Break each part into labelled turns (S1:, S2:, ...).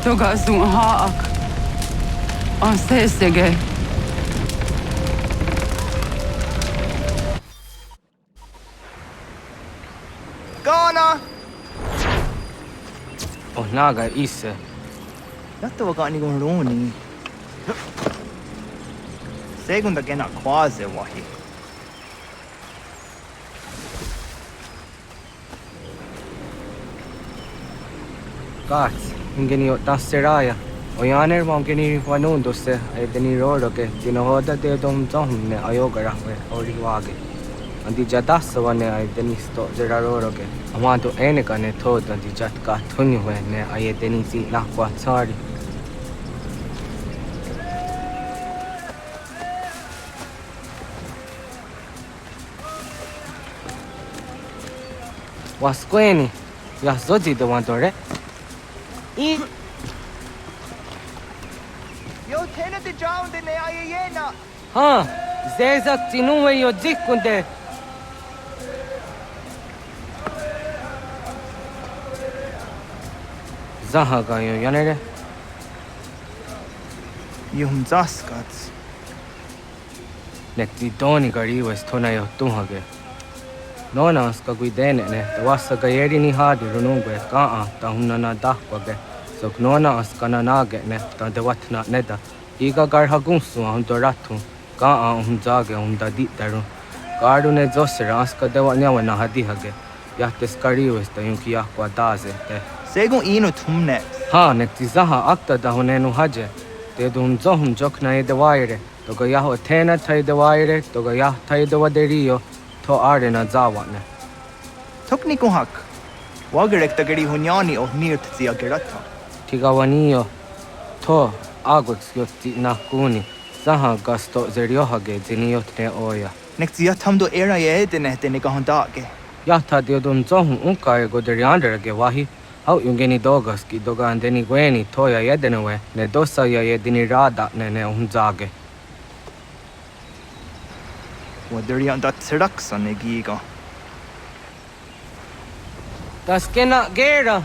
S1: Toga sun haak. On steessege.
S2: Ghana!
S3: Oh, naga isse.
S2: Jatta var ni gon roni. Segunda gena quase wahi.
S3: Gats, ingeni o tasseraya. O yaner mongeni wanundo se ai deni roro ke tinohoda de dom zomne ayogara we oriwage. Andi jadassa wane ai deni sto zeraroro ke. Amanto eneka ne thod andi jatka thunyu we ne ai deni si nakwa tsari. Wasqueni, ya zozi de wandore. I
S2: Yo tena de jaun de ne ayena.
S3: ha, zezak tinuwe yo dikunde. Zahaga yo yanere.
S2: Yum zaskats.
S3: Nekti doni gari wes thona yo tuhage. Nona ska guidene ne wasa gayeri ni hadi runungwe ka ta hunna dahwage. So nona askana nage ne ta de watna neda. Iga gar hagunsu hum doratu ka jage da di daru. Garu ne zosera aska de wanya na hadi hage. Yahtes kari wes ta yunki yakwa daze te.
S2: Segun ino tumne.
S3: Ha nekti zaha akta da hunenu haje. Te dum zohum jokna de waire. Toga yaho tena tai de waire, toga yah tai de waderio. To arena zawane.
S2: Tokni kun hak. Wagerek tagari hunyani o nirt zia gerata.
S3: Tigawanio. To aguts yotti nakuni. Zaha gasto zeriohage ziniotne oya.
S2: Nek zia tamdo era ye dene dene kahondage.
S3: Yahta diodum zohum unkae goderianderage wahi. Hau yungeni dogas ki doga andeni gweni toya yedenewe. Ne dosa ya yedini rada ne unzage.
S2: Waderian dat seraksa ne giga.
S3: Das kena gera.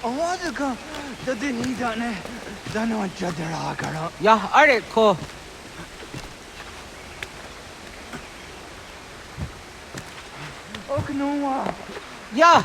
S2: Awadaka da deni dane. Dano jadera kara.
S3: Yah are ko.
S2: Oknoa.
S3: Yah.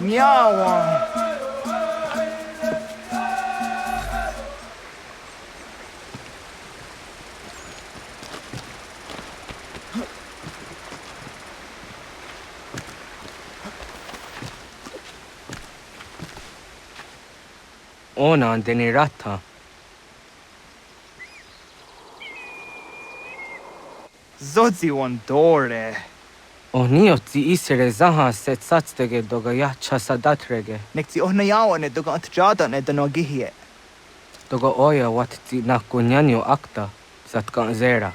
S2: Miawa.
S3: Ona andeni rata.
S2: Zozi wandore.
S3: O niotzi isere zaha set satstege doga yah chasadatrege.
S2: Nek zi ohna yawa ne doga antjada ne dano gihie.
S3: Doga oya watzi nakunyanyo akta satkan zera.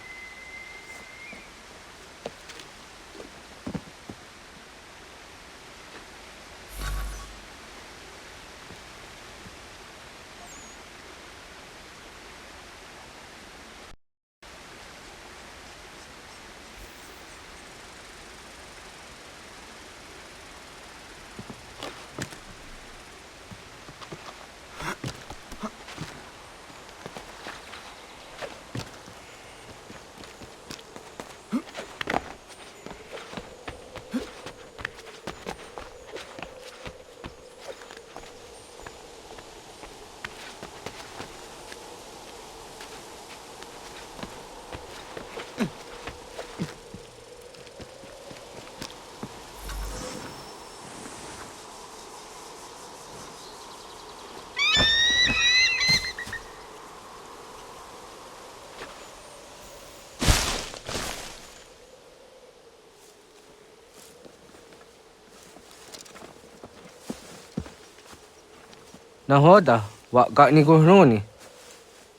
S3: Na hoda, wa ga ni guruni.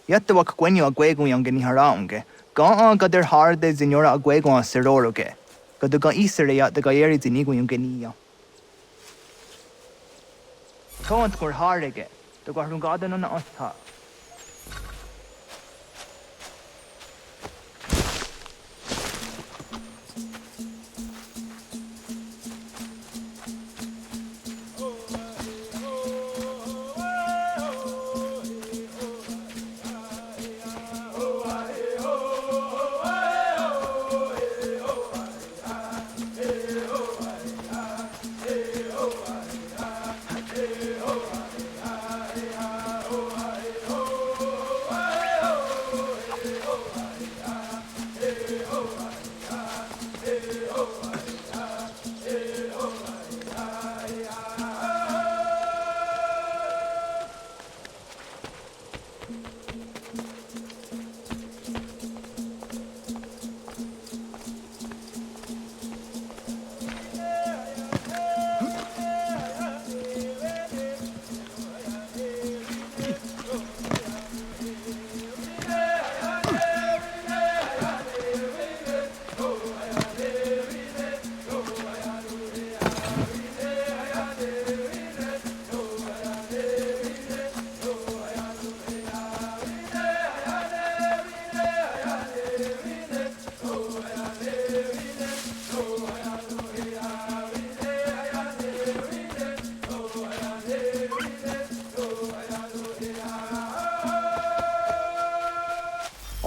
S2: Yatta wak gwenyo a gwegun yang geni haraunge. Ga gader harde zinora a gwegun a seroroge. Gadu ga isere ya de gaeri zinigu yung geni ya. Tont gur harege. De gwarun gada na ostha.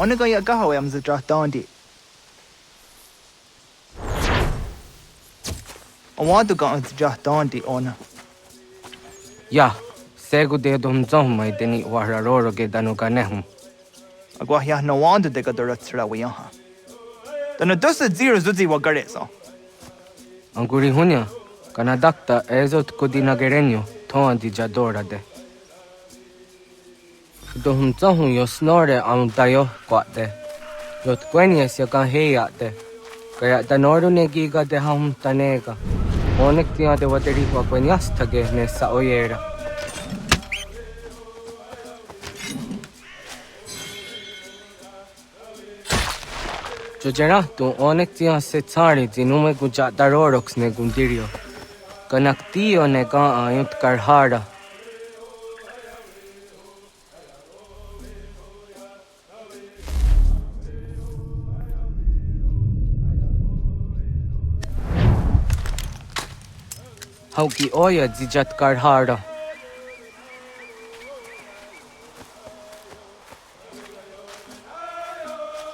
S2: Onega ya gaho am zidra dondi. Awadu ga an zidra dondi ona.
S3: Ya, segu de dum zom mai deni wararoro ge danu ganehum.
S2: Agwa ya no wandu de gadura tsra wiyaha. Dana dosa zero zuzi wa gareso.
S3: Anguri hunya, kana dakta ezot kudina gerenyo, toan di jadora de. Dum zom yo snore am dayo kwate. Yot kwenye se kan heya de. Kaya danoru ne giga de ham tanega. Onek tia de wateri wa kwenyas tage ne sa oyera. Jojera tu onek tia se tsari zinume guja darorox ne gundirio. Kanak tio ne ka ayut karhara. Hauki oya zijat karhara.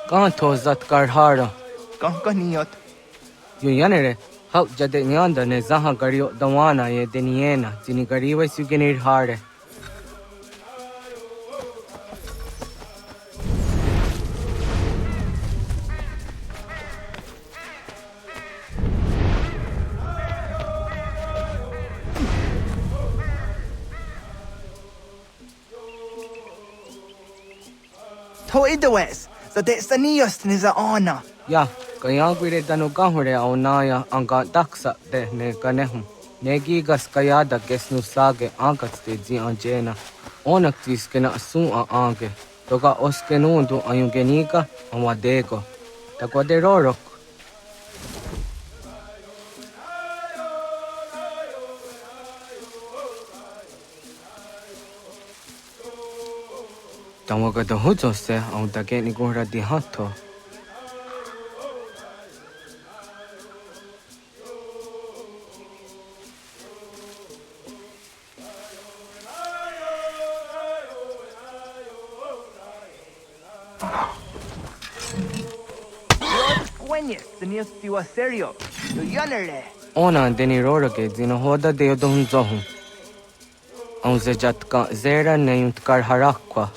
S3: Kahan tozat karhara.
S2: Ka niyot.
S3: Yun yanere, hau jade nyanda ne zaha gario dawana ye deniena, zini gariwa sugenir hare.
S2: To idawes. Sa de saniyos ni za ona.
S3: Ya, kaya guire danu gahure au naya anga daksa de ne ganehum. Negigas kayada gesnu sage angats de zi anjena. Onak tis kena asun a ange. Toga oskenundu ayungenika amadego. Takwa de rorok. Tawaga da hujo se au dage ni gora di hato.
S2: Gwenye, saniyos tiwa serio. Yo yanere.
S3: Ona deni roroke zina hoda de yodon zohum. Au zejat ka zera ne yunt kar harakwa.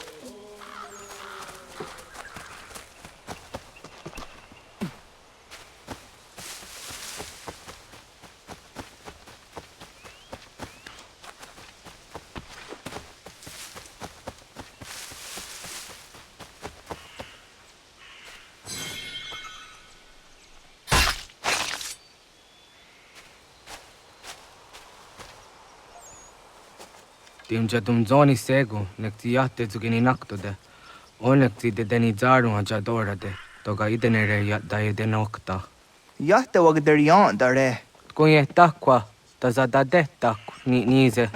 S3: Timja tum zoni segu, nekti jahte zugini naktode. Onneksi te deni zaru haja dorade, toga idenere ja da eden okta.
S2: Jahte wag der yan dare.
S3: Kun je takva, ta za da detak ni nize.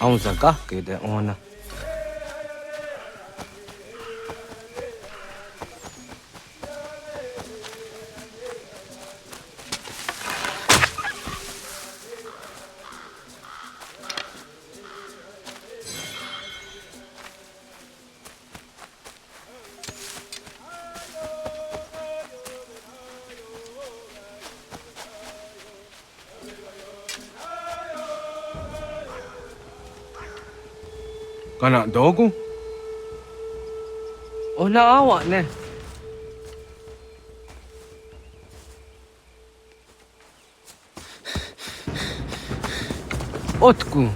S3: Ông già gác cái để ona.
S4: Kana dogu?
S3: Ona awa nè. Otku.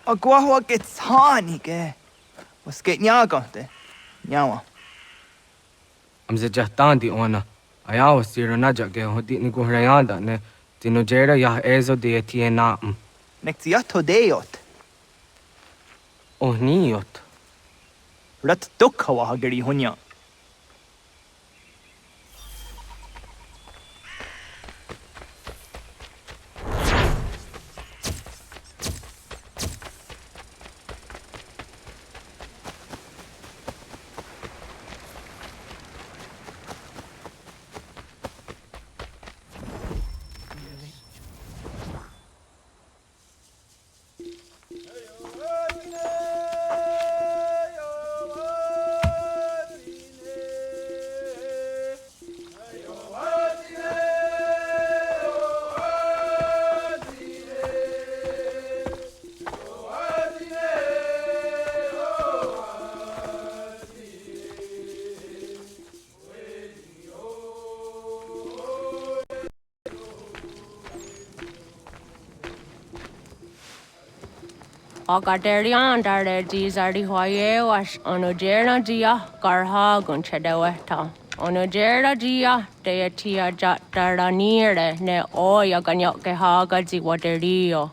S2: Agua get tani ke. Was get nyagante. Nyawa.
S3: Am ze jahtan di ona. Ayaw siro na jage hodi ni guhrayanda ne. Tino jera yah ezo de tiena.
S2: Nektiato deot.
S3: Oh niot.
S2: Rat dukhawa hageri hunya.
S5: Agaderian dare dizardi hoye was onojera dia garha gunchedeweta. Onojera dia deatia jataranire ne oya ganyoke haga ziwaderio.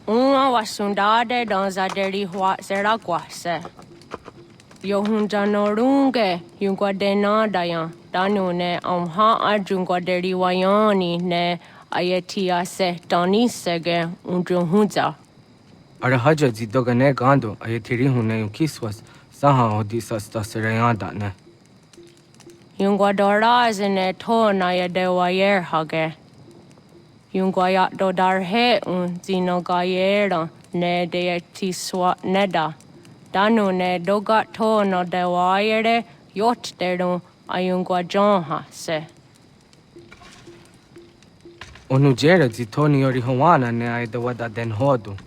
S5: Uma wasundade donzaderi hua seraguase. Yohunjanorunge yunguadenadayan danune amha ajunguaderi wayani ne Ayatia se Donisege unjunhuza.
S3: Arahaja zidogane gando ayatiri hune yukiswas saha odisas tasirayanda ne.
S5: Yunguadora zine to na yadewayer hage. Yunguayat dodarhe zinogayera ne deetiswa neda. Danu ne dogat to no dewayere yot deru ayunguajonha se.
S3: Onu jera zitoni yori hawana ne aidawada den hodu.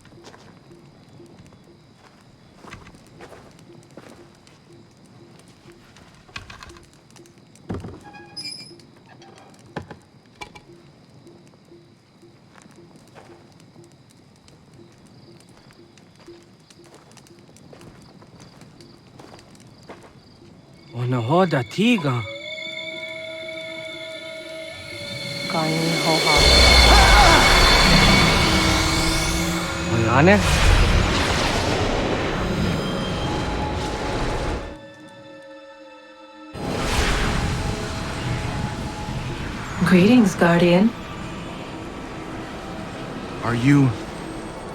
S3: Ona hoda tiga.
S5: Kani hoha.
S3: Oyane?
S6: Greetings, Guardian.
S4: Are you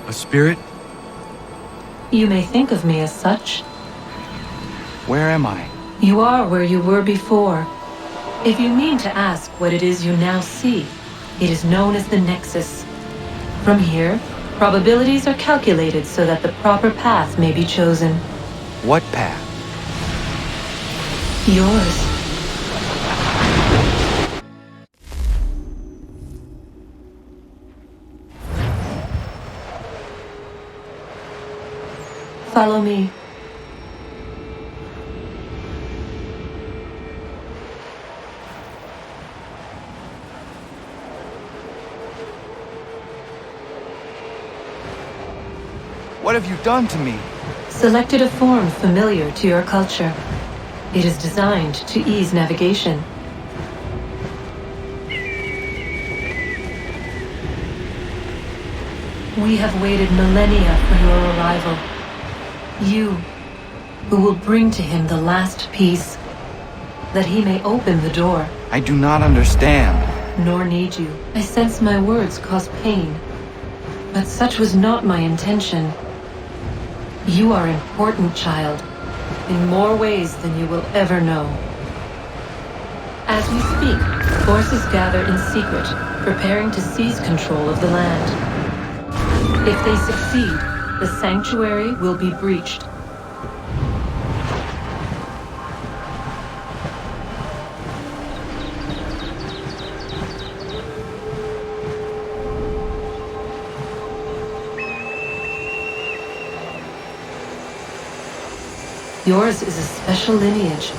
S4: a spirit?
S6: You may think of me as such.
S4: Where am I?
S6: You are where you were before, If you mean to ask what it is you now see, it is known as the Nexus. From here, probabilities are calculated so that the proper path may be chosen.
S7: What path?
S6: Yours. Follow me.
S7: What have you done to me?
S6: Selected a form familiar to your culture. It is designed to ease navigation. We have waited millennia for your arrival. You, who will bring to him the last piece, that he may open the door.
S7: I do not understand.
S6: Nor need you. I sense my words cause pain, but such was not my intention. You are important, child, in more ways than you will ever know. As we speak, forces gather in secret, preparing to seize control of the land. If they succeed, the sanctuary will be breached. Yours is a special lineage.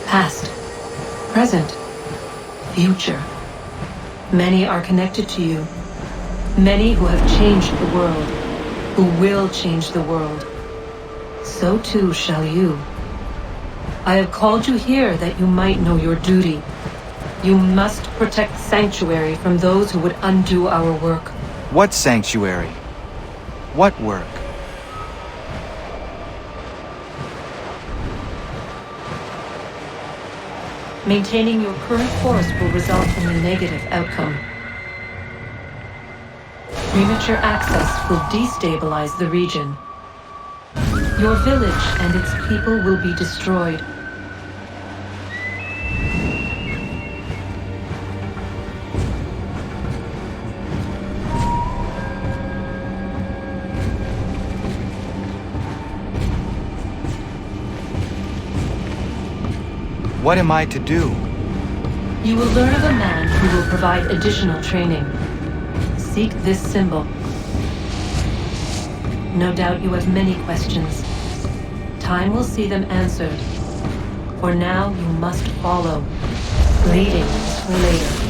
S6: Past, present, future. Many are connected to you. Many who have changed the world, who will change the world. So too shall you. I have called you here that you might know your duty. You must protect Sanctuary from those who would undo our work.
S7: What sanctuary? What work?
S6: Maintaining your current course will result in a negative outcome. Premature access will destabilize the region. Your village and its people will be destroyed.
S7: What am I to do?
S6: You will learn of a man who will provide additional training. Seek this symbol. No doubt you have many questions. Time will see them answered. For now, you must follow. Leading is for later.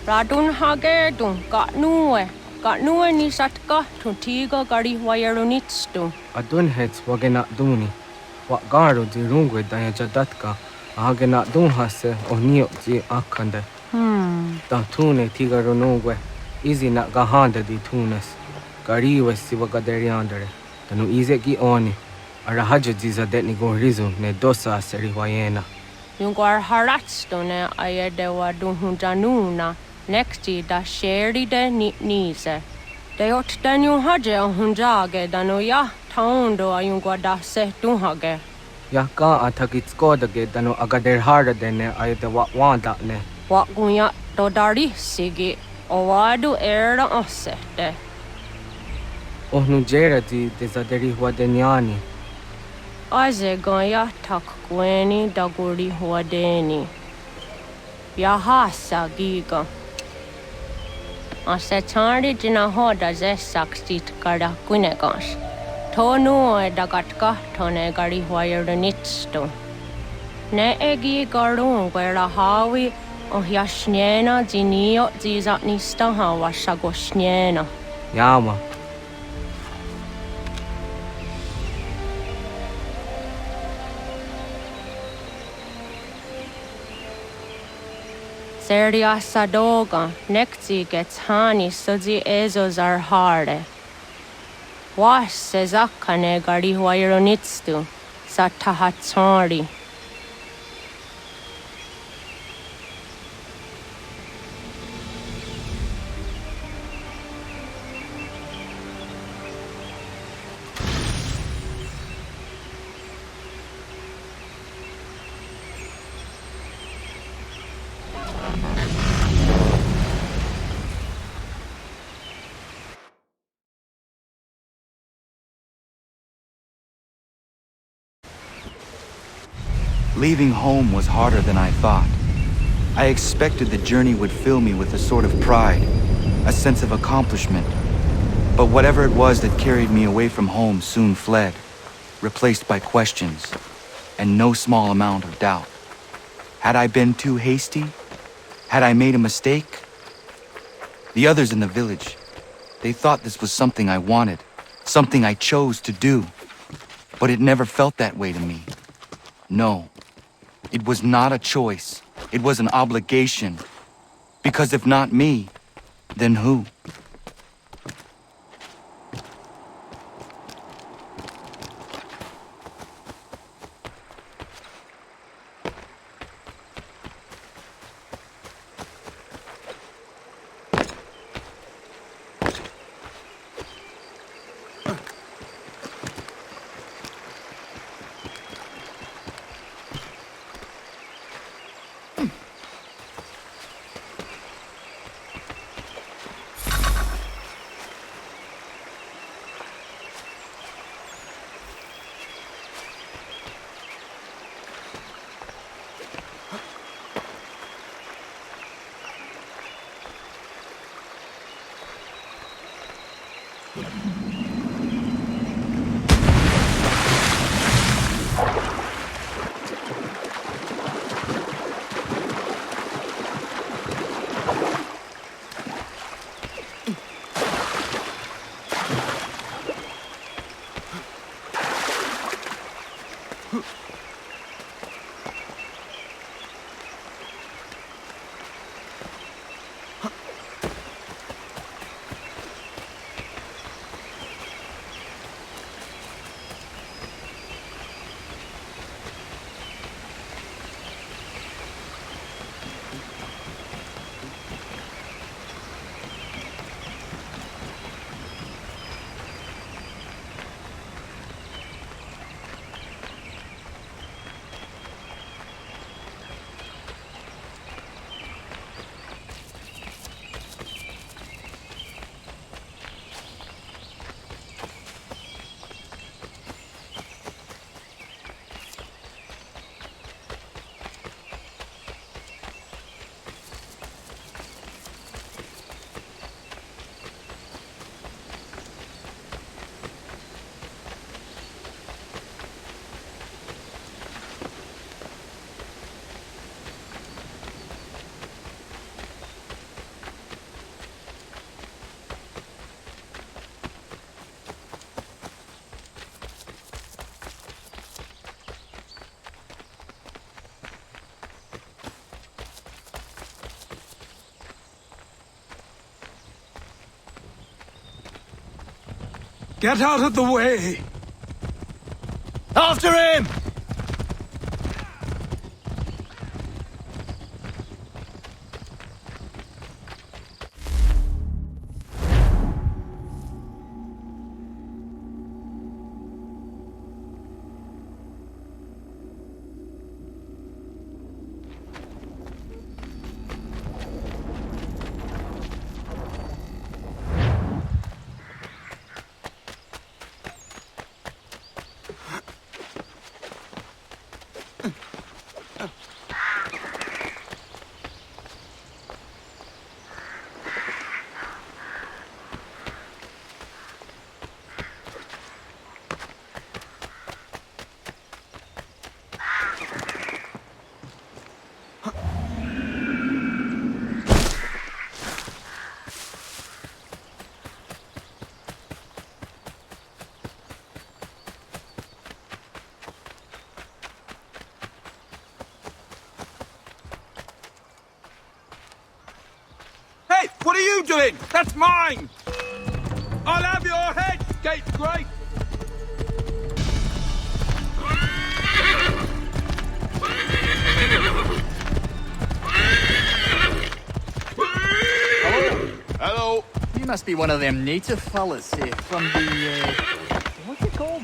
S5: Radun hage dun gatnue ni satka tuntiga gari wayarunitstu.
S3: Adun hets wagena duni. Wa garu di rungwe daya jadatka. Agena dun hase onio di akande. Ta tune tiga runungwe. Izi na gahanda di tunes. Gariwe siwa gaderiandere. Tanu ize ki oni. Arahajo ziza detni go rizu ne dosa seri wayena.
S5: Yungar haratstone ayedewa dun hunjanuna. Nexti da sheri de nise. De ot danyu haje hunjage danoya taundo ayungwa da se dunhage.
S3: Ya ka athakitsko dage dano agader harda dene ayde wanda ne.
S5: Wa gunya do dari sigi owadu era osete.
S3: Ohnu Jeradi desaderi huadeniani.
S5: Aze goya tak gweni daguri huadeni. Yahasa giga. Asetari jina hoda zesaksit kada kunegas. Tonu e dagatka tone gari huayernitsto. Ne egi garun gwera hawi o yashnena zinio zizatnista hawa shagoshnena.
S3: Yama.
S5: Seria sadoga, nekti gets hani suzi ezos are harde. Was sezakane gari huayronitstu, satahatsori.
S7: Leaving home was harder than I thought. I expected the journey would fill me with a sort of pride, a sense of accomplishment. But whatever it was that carried me away from home soon fled, replaced by questions, and no small amount of doubt. Had I been too hasty? Had I made a mistake? The others in the village, they thought this was something I wanted, something I chose to do. But it never felt that way to me. No. It was not a choice. It was an obligation. Because if not me, then who?
S4: Get out of the way!
S2: After him!
S4: What are you doing? That's mine! I'll have your head, Scapegrace!
S8: Hello. You must be one of them native fellas here from the, what's it called?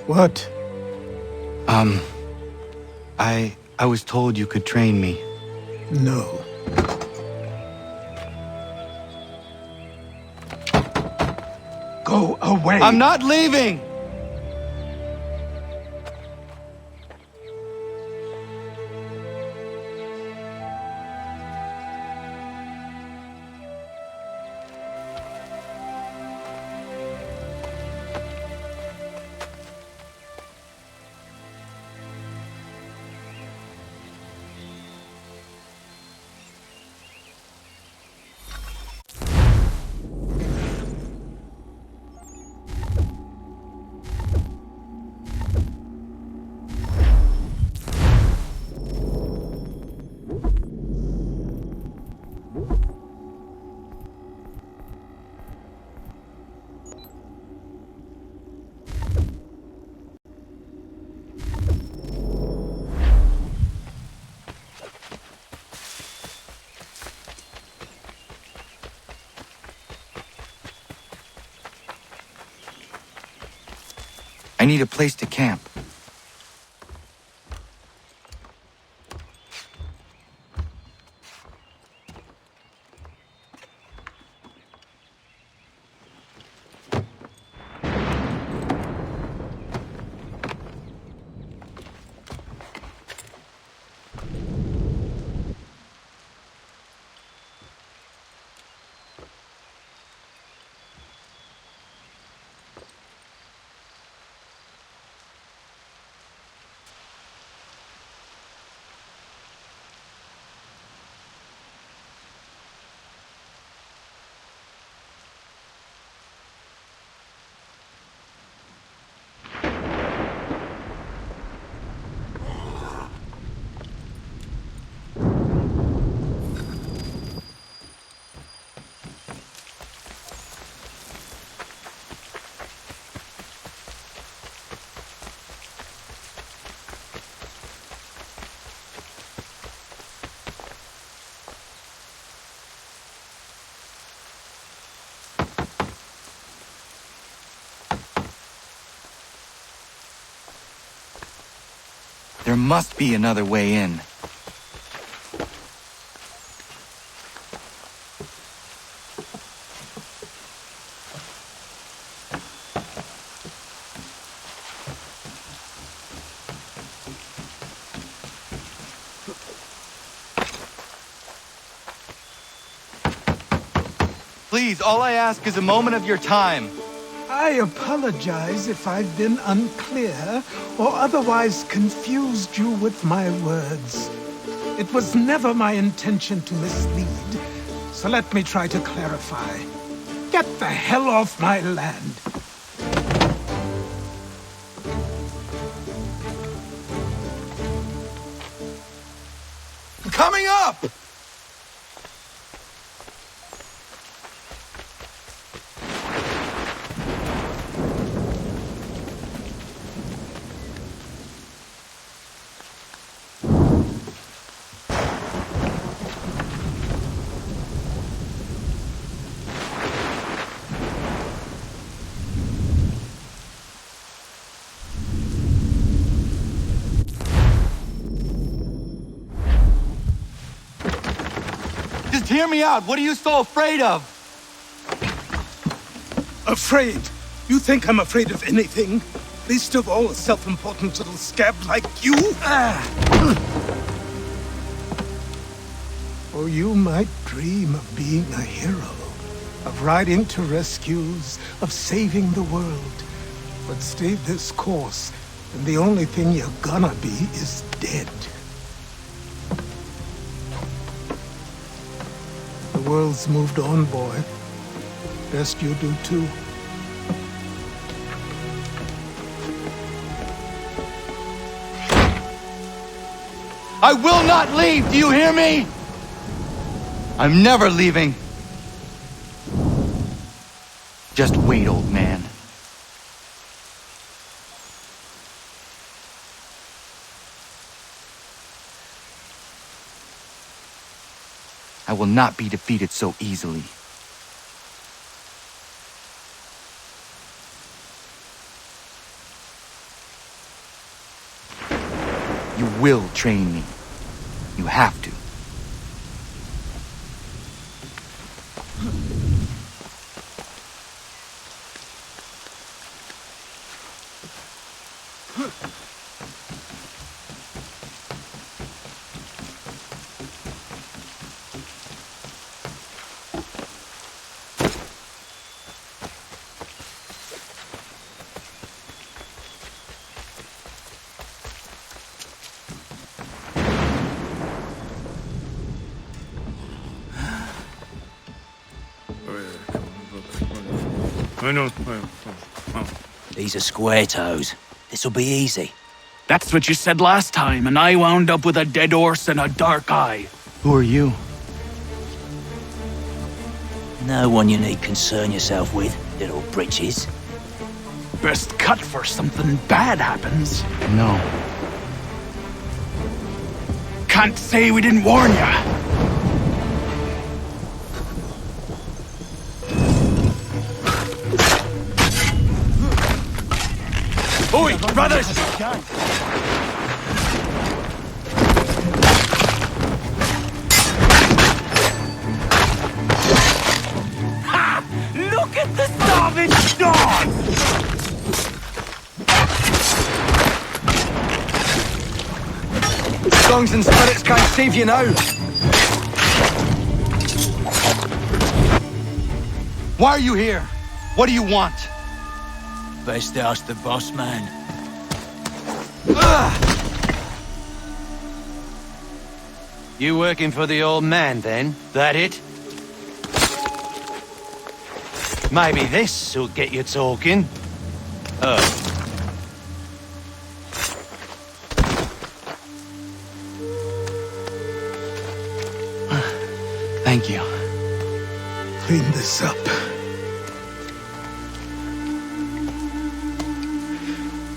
S4: What?
S7: I was told you could train me.
S4: No. Go away!
S7: I'm not leaving! I need a place to camp. There must be another way in. Please, all I ask is a moment of your time.
S4: I apologize if I've been unclear or otherwise confused you with my words. It was never my intention to mislead, so let me try to clarify. Get the hell off my land!
S7: Coming up! hear me out. What are you so afraid of?
S4: Afraid? You think I'm afraid of anything? Least of all a self-important little scab like you? Or you might dream of being a hero, of riding to rescues, of saving the world. But stay this course, and the only thing you're gonna be is dead. The world's moved on, boy. Best you do too.
S7: I will not leave, do you hear me? I'm never leaving. Just wait, old man. I will not be defeated so easily. You will train me. You have to.
S9: These are square toes. This'll be easy.
S8: That's what you said last time, and I wound up with a dead horse and a dark eye.
S7: Who are you?
S9: No one you need concern yourself with, little britches.
S8: Best cut for something bad happens.
S7: No.
S8: Can't say we didn't warn ya. Oi, brothers! Ha! Look at the savage dog!
S3: Songs and spirits can't save you now.
S7: Why are you here? What do you want?
S9: Best ask the boss man.
S10: You working for the old man, then? That it? Maybe this'll get you talking.
S7: Thank you.
S4: Clean this up.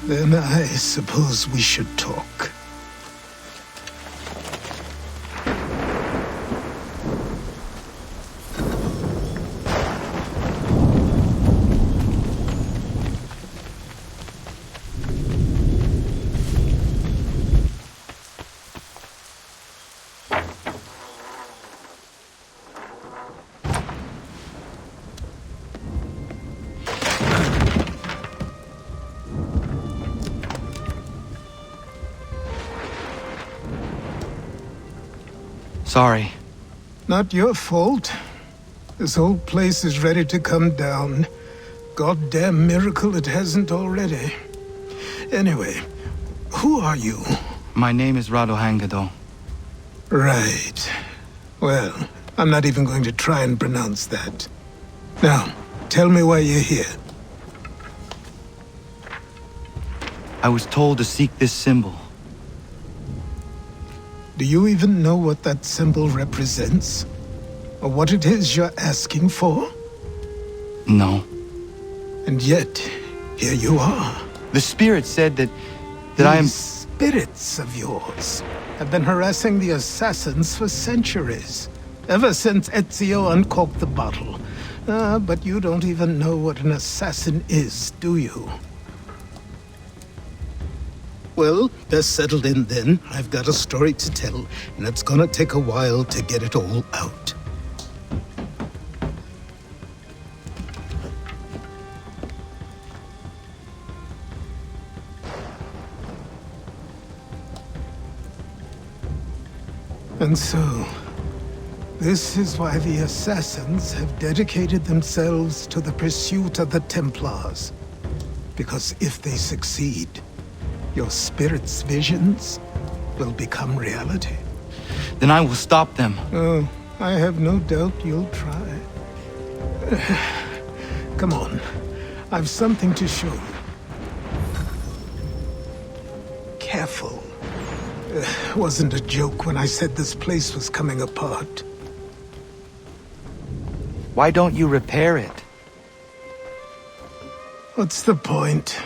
S4: Then I suppose we should talk.
S7: Sorry.
S4: Not your fault. This whole place is ready to come down. Goddamn miracle it hasn't already. Anyway, who are you?
S7: My name is Rado Hangado.
S4: Right. Well, I'm not even going to try and pronounce that. Now, tell me why you're here.
S7: I was told to seek this symbol.
S4: Do you even know what that symbol represents? Or what it is you're asking for?
S7: No.
S4: And yet, here you are.
S7: The spirit said that I am...
S4: These spirits of yours have been harassing the Assassins for centuries. Ever since Ezio uncorked the bottle. But you don't even know what an assassin is, do you? Well, that's settled in then. I've got a story to tell, and it's gonna take a while to get it all out. And so, this is why the Assassins have dedicated themselves to the pursuit of the Templars. Because if they succeed, your spirit's visions will become reality.
S7: Then I will stop them.
S4: Oh, I have no doubt you'll try. Come on. I've something to show you. Careful. Wasn't a joke when I said this place was coming apart.
S7: Why don't you repair it?
S4: What's the point?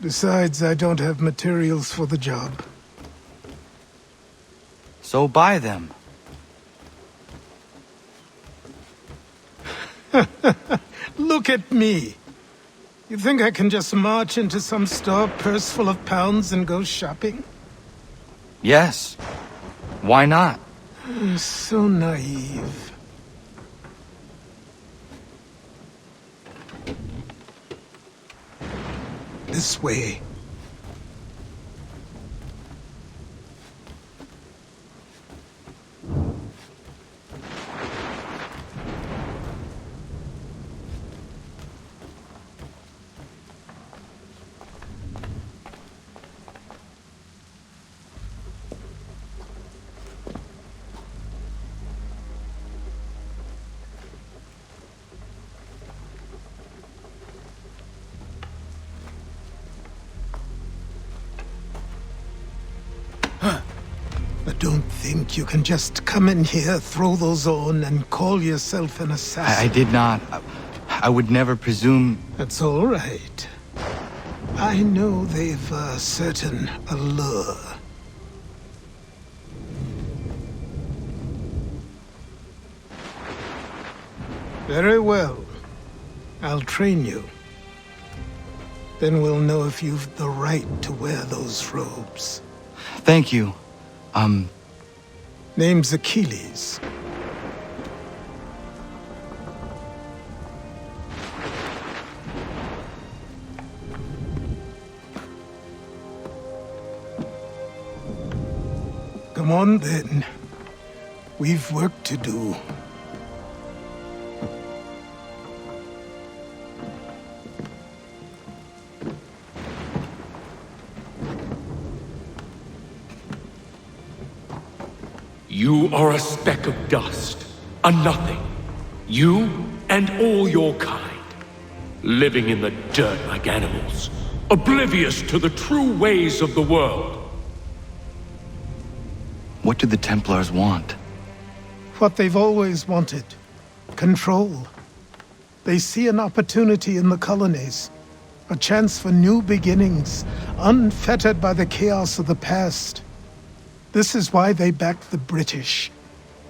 S4: Besides, I don't have materials for the job.
S7: So buy them.
S4: Look at me! You think I can just march into some store, purse full of pounds, and go shopping?
S7: Yes. Why not?
S4: So naive. This way. But don't think you can just come in here, throw those on, and call yourself an assassin.
S7: I did not. I would never presume...
S4: That's all right. I know they've a certain allure. Very well. I'll train you. Then we'll know if you've the right to wear those robes.
S7: Thank you.
S4: Name's Achilles. Come on, then. We've work to do.
S11: You are a speck of dust, a nothing. You and all your kind, living in the dirt like animals, oblivious to the true ways of the world.
S7: What do the Templars want?
S4: What they've always wanted. Control. They see an opportunity in the colonies. A chance for new beginnings, unfettered by the chaos of the past. This is why they backed the British.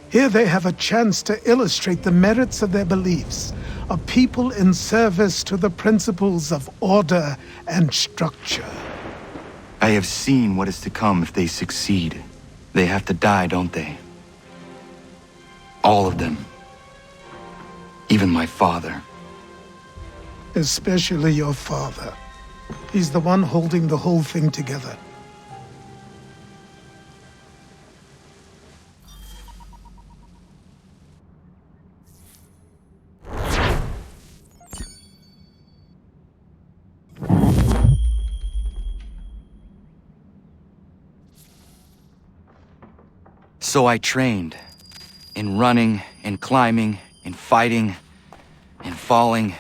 S4: Here they have a chance to illustrate the merits of their beliefs, a people in service to the principles of order and structure.
S7: I have seen what is to come if they succeed. They have to die, don't they? All of them. Even my father.
S4: Especially your father. He's the one holding the whole thing together.
S7: So I trained. In running, in climbing, in fighting, in falling.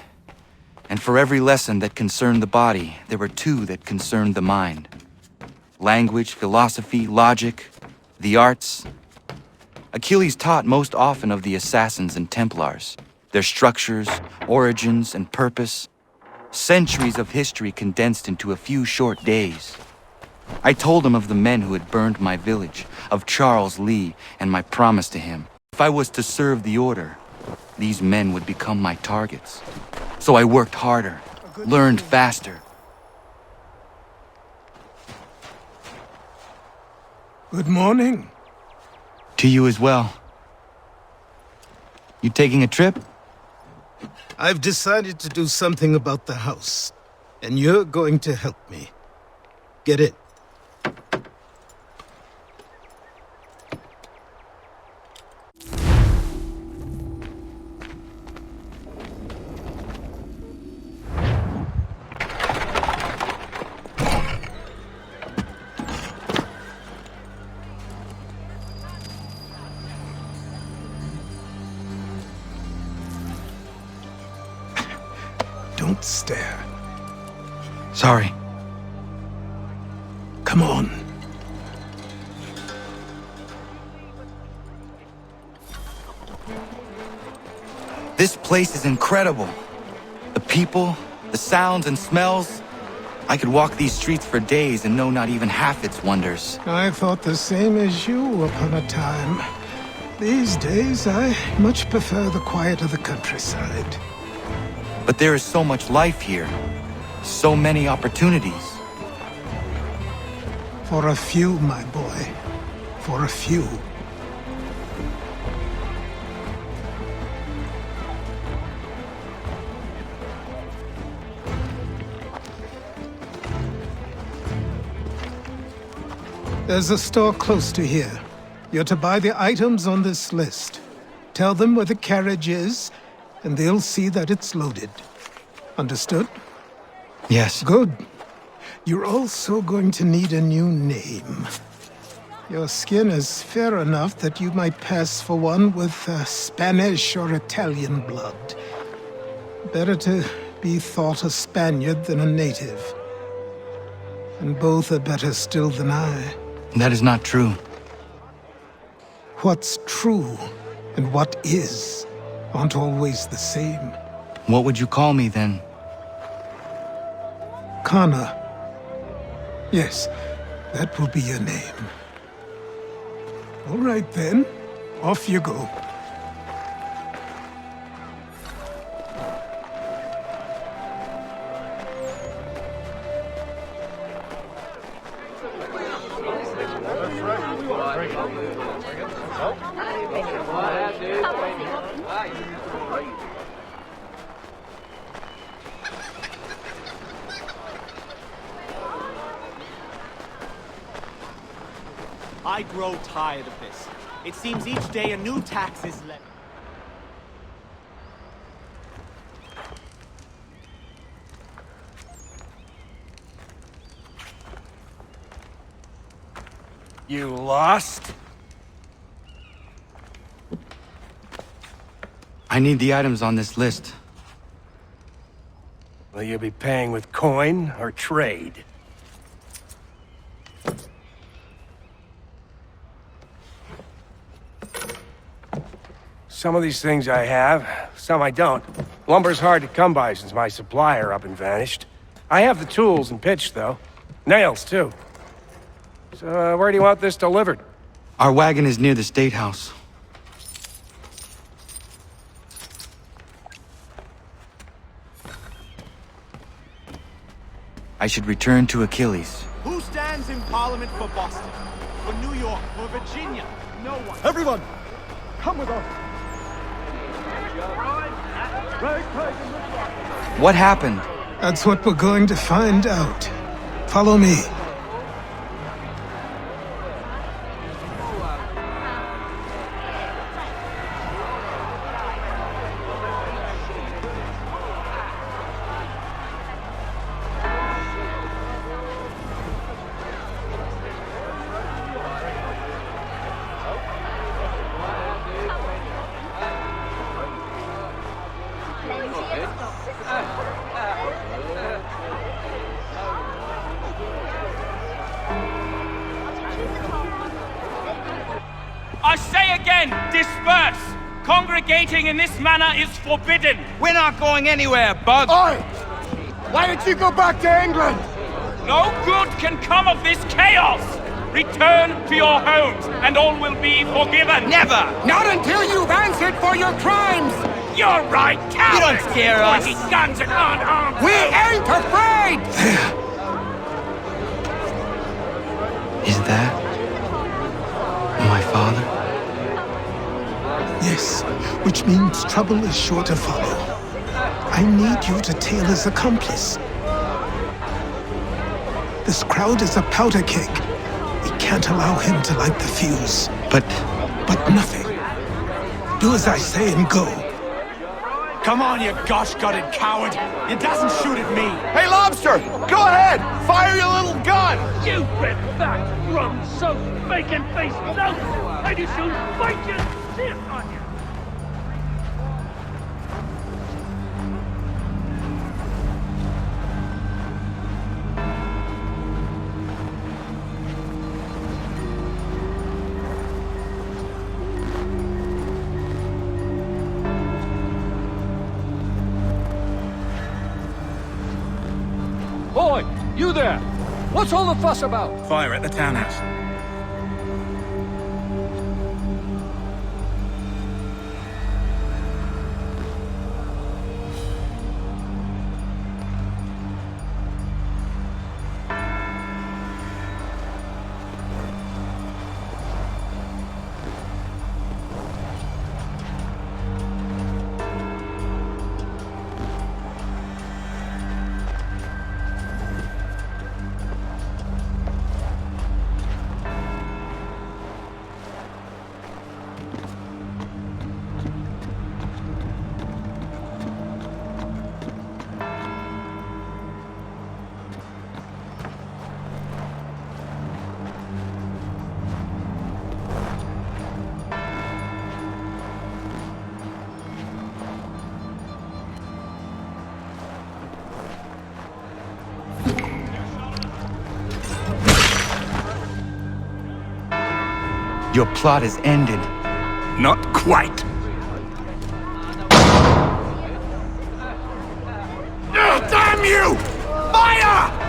S7: And for every lesson that concerned the body, there were two that concerned the mind. Language, philosophy, logic, the arts. Achilles taught most often of the Assassins and Templars, their structures, origins, and purpose. Centuries of history condensed into a few short days. I told him of the men who had burned my village, of Charles Lee, and my promise to him. If I was to serve the Order, these men would become my targets. So I worked harder, learned faster.
S4: Good morning.
S7: To you as well. You taking a trip?
S4: I've decided to do something about the house, and you're going to help me. Get it? Don't stare.
S7: Sorry.
S4: Come on.
S7: This place is incredible. The people, the sounds and smells. I could walk these streets for days and know not even half its wonders.
S4: I thought the same as you upon a time. These days, I much prefer the quiet of the countryside.
S7: But there is so much life here. So many opportunities.
S4: For a few, my boy. For a few. There's a store close to here. You're to buy the items on this list. Tell them where the carriage is, and they'll see that it's loaded. Understood?
S7: Yes.
S4: Good. You're also going to need a new name. Your skin is fair enough that you might pass for one with Spanish or Italian blood. Better to be thought a Spaniard than a native. And both are better still than I.
S7: That is not true.
S4: What's true and what is aren't always the same.
S7: What would you call me then?
S4: Kana. Yes, that will be your name. All right then, off you go.
S12: I grow tired of this. It seems each day a new tax is levied.
S10: You lost?
S7: I need the items on this list.
S10: Will you be paying with coin or trade? Some of these things I have, some I don't. Lumber's hard to come by since my supplier up and vanished. I have the tools and pitch, though. Nails, too. So, where do you want this delivered?
S7: Our wagon is near the State House. I should return to Achilles.
S12: Who stands in Parliament for Boston? For New York? For Virginia? No one.
S13: Everyone, come with us.
S7: What happened?
S4: That's what we're going to find out. Follow me.
S14: I say again, disperse! Congregating in this manner is forbidden!
S10: We're not going anywhere, Bug!
S13: Oi! Why don't you go back to England?
S14: No good can come of this chaos! Return to your homes, and all will be forgiven!
S10: Never!
S13: Not until you've answered for your crimes!
S14: You're right, cowards!
S10: You don't scare us!
S14: Pointing guns and unarmed!
S13: We ain't afraid!
S7: Is that my father?
S4: Yes, which means trouble is sure to follow. I need you to tail his accomplice. This crowd is a powder keg. We can't allow him to light the fuse.
S7: But
S4: nothing. Do as I say and go.
S12: Come on, you gosh-gutted coward! It doesn't shoot at me!
S13: Hey, Lobster! Go ahead! Fire your little gun!
S14: You red-backed, rum-soaked, bacon-faced lout! And you shall fight your shit on you!
S15: Boy, you there! What's all the fuss about?
S16: Fire at the townhouse.
S7: Your plot is ended.
S16: Not quite. Oh, damn you! Fire!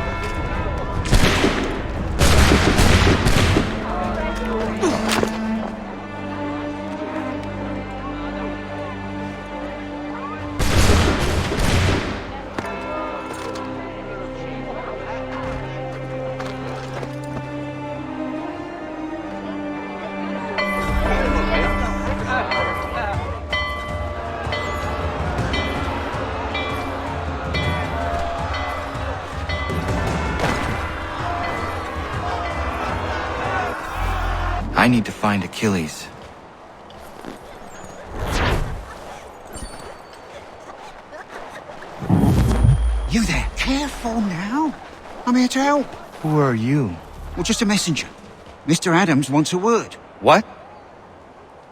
S7: I need to find Achilles.
S17: You there? Careful now. I'm here to help.
S7: Who are you?
S17: Well, just a messenger. Mr. Adams wants a word.
S7: What?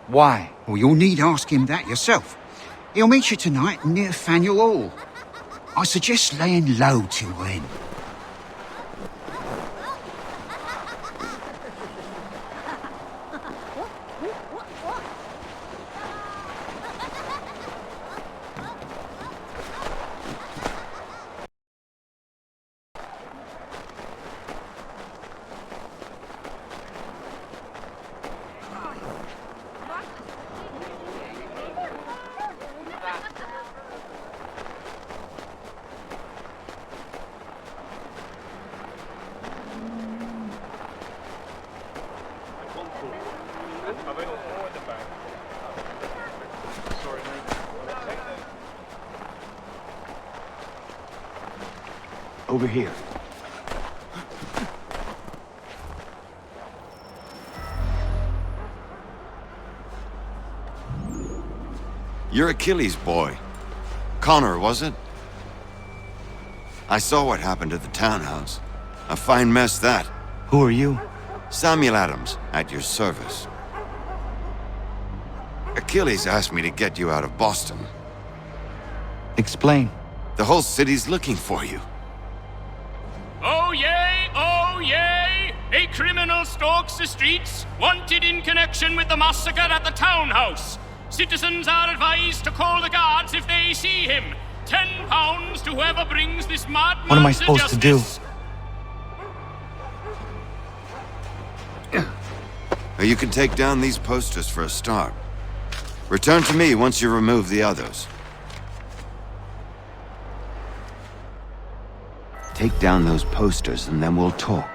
S7: Why?
S17: Well, you'll need ask him that yourself. He'll meet you tonight near Faneuil Hall. I suggest laying low till then. Over here.
S18: You're Achilles' boy. Connor, was it? I saw what happened at the townhouse. A fine mess, that.
S7: Who are you?
S18: Samuel Adams, at your service. Achilles asked me to get you out of Boston.
S7: Explain.
S18: The whole city's looking for you.
S14: Oh yay, oh yay! A criminal stalks the streets, wanted in connection with the massacre at the townhouse. Citizens are advised to call the guards if they see him. £10 to whoever brings this madman.
S7: What am I supposed to do?
S18: You can take down these posters for a start. Return to me once you remove the others. Take down those posters and then we'll talk.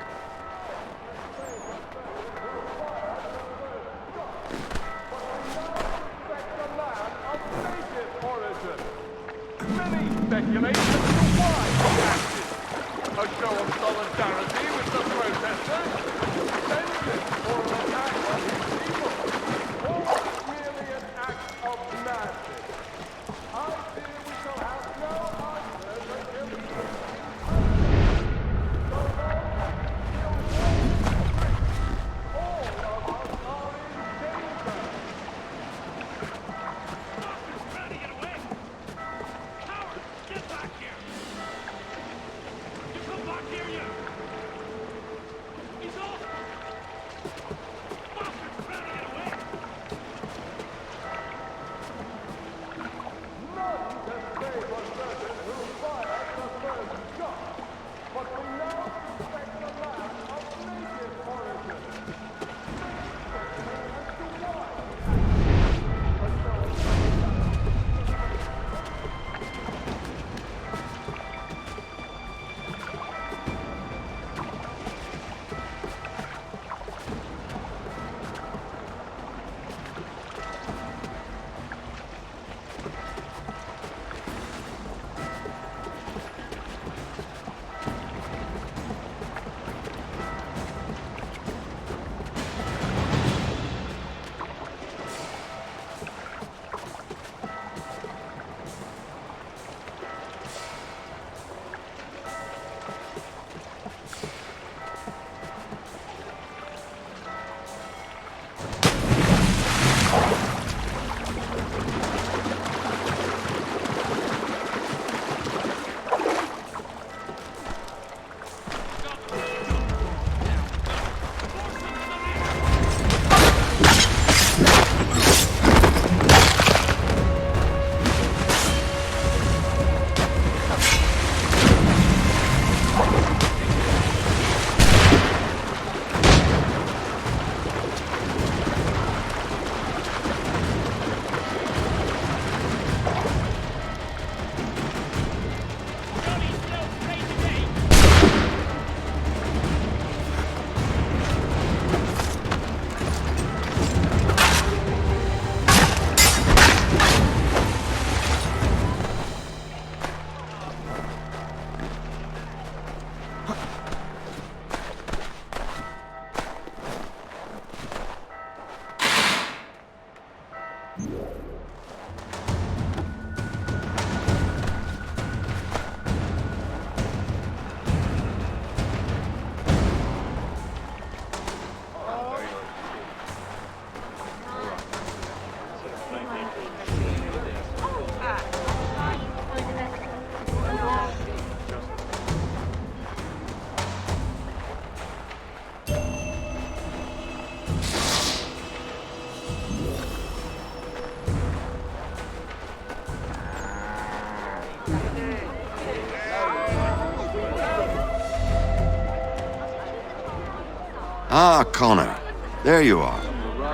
S18: Ah, Connor. There you are.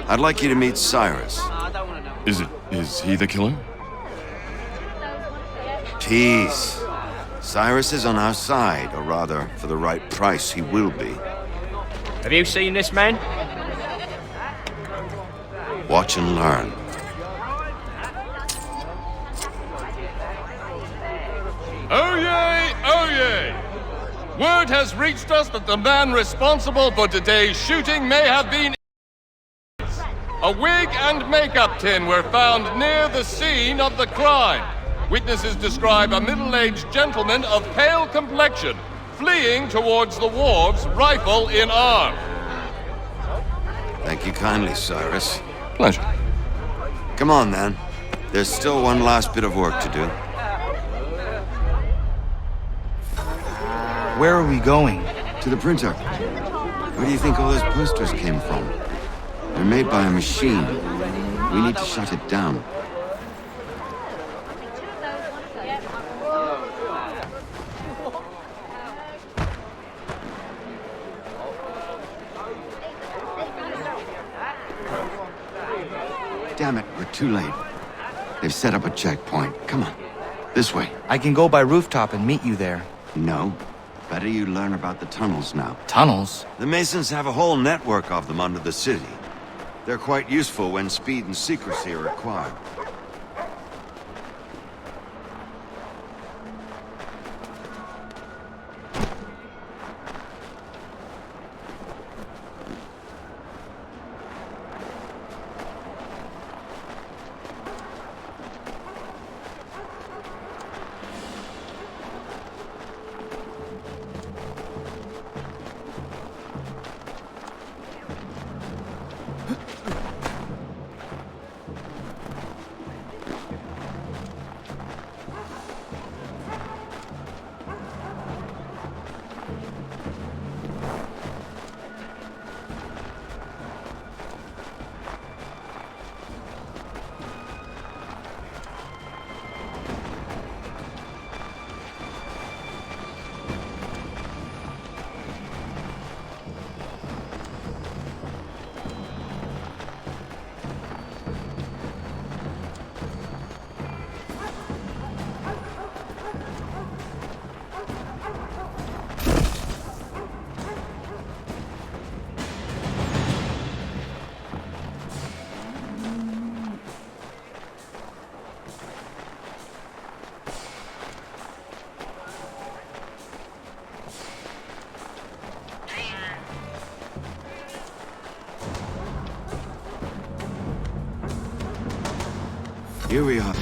S18: I'd like you to meet Cyrus.
S11: Is he the killer?
S18: Peace. Cyrus is on our side, or rather, for the right price, he will be.
S14: Have you seen this man?
S18: Watch and learn.
S11: Oh yay, oh yay! Word has reached us that the man responsible for today's shooting may have been... A wig and makeup tin were found near the scene of the crime. Witnesses describe a middle-aged gentleman of pale complexion fleeing towards the wharves, rifle in arm.
S18: Thank you kindly, Cyrus.
S11: Pleasure.
S18: Come on, then. There's still one last bit of work to do.
S7: Where are we going?
S18: To the printer. Where do you think all those posters came from? They're made by a machine. We need to shut it down. Damn it, we're too late. They've set up a checkpoint. Come on. This way.
S7: I can go by rooftop and meet you there.
S18: No. Better you learn about the tunnels now.
S7: Tunnels?
S18: The Masons have a whole network of them under the city. They're quite useful when speed and secrecy are required. Here we are.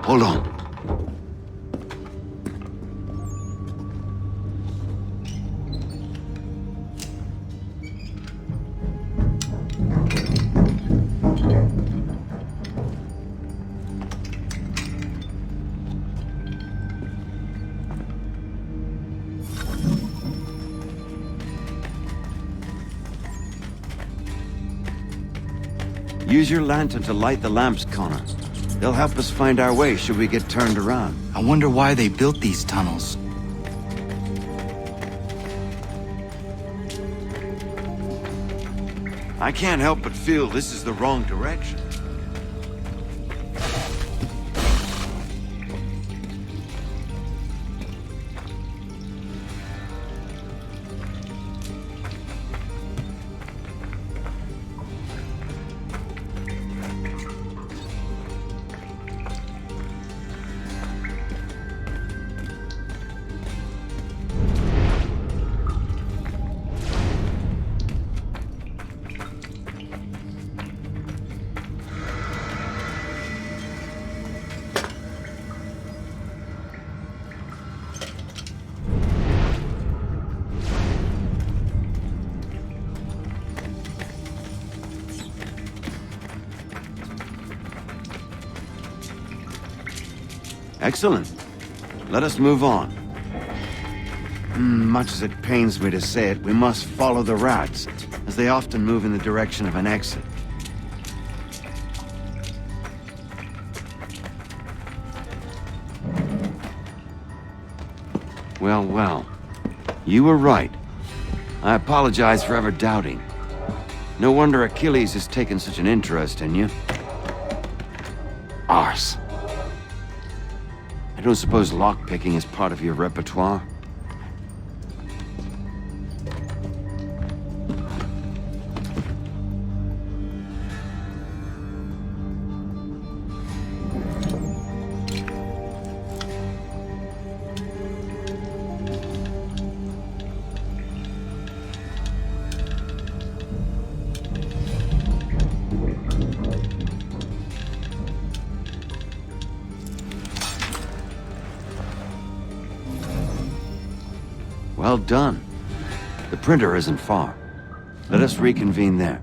S18: Hold on. Use your lantern to light the lamps, Connor. They'll help us find our way should we get turned around.
S7: I wonder why they built these tunnels.
S18: I can't help but feel this is the wrong direction. Excellent. Let us move on. Much as it pains me to say it, we must follow the rats, as they often move in the direction of an exit. Well, well. You were right. I apologize for ever doubting. No wonder Achilles has taken such an interest in you. Arse. I don't suppose lockpicking is part of your repertoire? Well done. The printer isn't far. Let us reconvene there.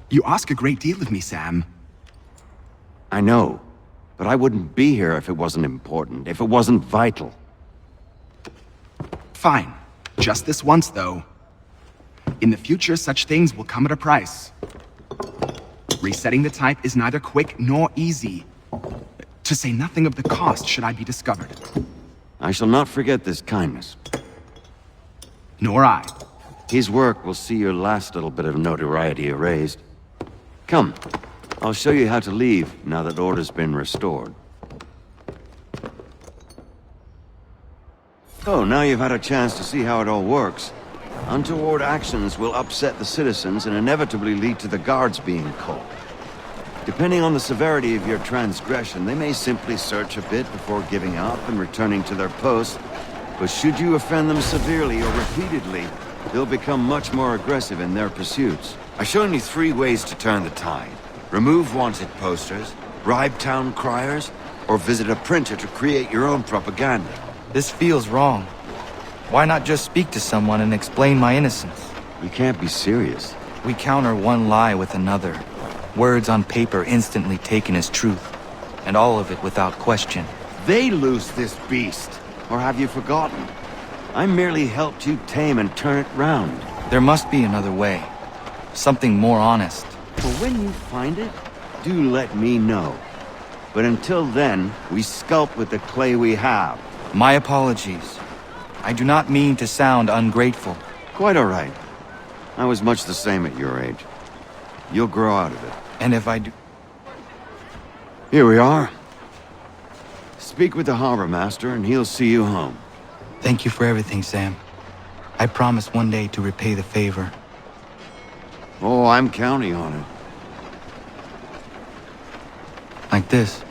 S19: You ask a great deal of me, Sam.
S18: I know, but I wouldn't be here if it wasn't important, if it wasn't vital.
S19: Fine. Just this once, though. In the future, such things will come at a price. Resetting the type is neither quick nor easy. To say nothing of the cost should I be discovered.
S18: I shall not forget this kindness.
S19: Nor I.
S18: His work will see your last little bit of notoriety erased. Come, I'll show you how to leave now that order's been restored. So, now you've had a chance to see how it all works. Untoward actions will upset the citizens and inevitably lead to the guards being called. Depending on the severity of your transgression, they may simply search a bit before giving up and returning to their posts. But should you offend them severely or repeatedly, they'll become much more aggressive in their pursuits. I've shown you 3 ways to turn the tide. Remove wanted posters, bribe town criers, or visit a printer to create your own propaganda.
S2: This feels wrong. Why not just speak to someone and explain my innocence?
S18: You can't be serious.
S2: We counter one lie with another. Words on paper instantly taken as truth. And all of it without question.
S18: They loose this beast. Or have you forgotten? I merely helped you tame and turn it round.
S2: There must be another way. Something more honest.
S18: Well, when you find it, do let me know. But until then, we sculpt with the clay we have.
S2: My apologies. I do not mean to sound ungrateful.
S18: Quite all right. I was much the same at your age. You'll grow out of it.
S2: And if I do...
S18: Here we are. Speak with the harbor master and he'll see you home.
S2: Thank you for everything, Sam. I promise one day to repay the favor.
S18: Oh, I'm counting on it.
S2: Like this.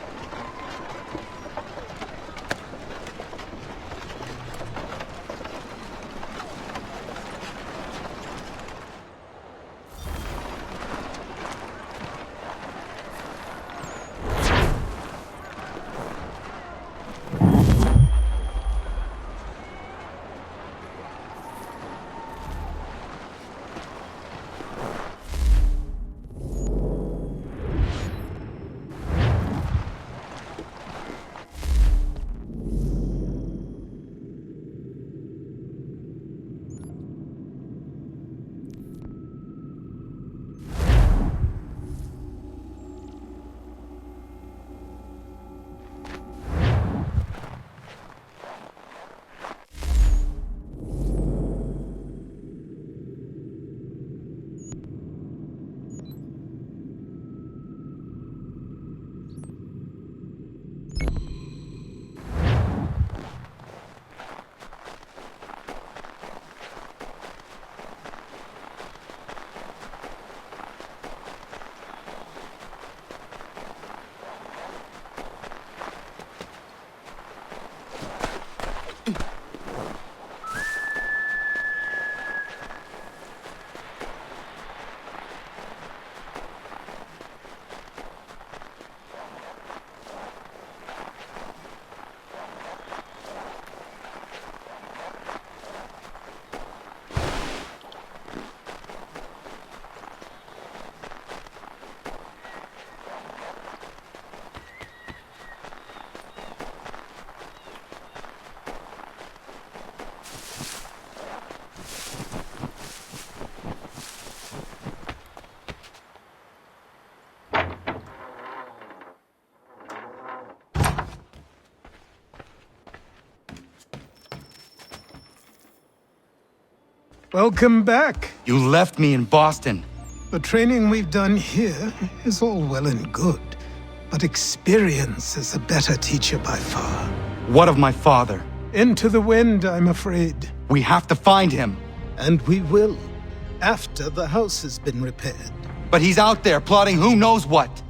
S4: Welcome back.
S7: You left me in Boston.
S4: The training we've done here is all well and good, but experience is a better teacher by far.
S7: What of my father?
S4: Into the wind, I'm afraid.
S7: We have to find him.
S4: And we will, after the house has been repaired.
S7: But he's out there plotting who knows what.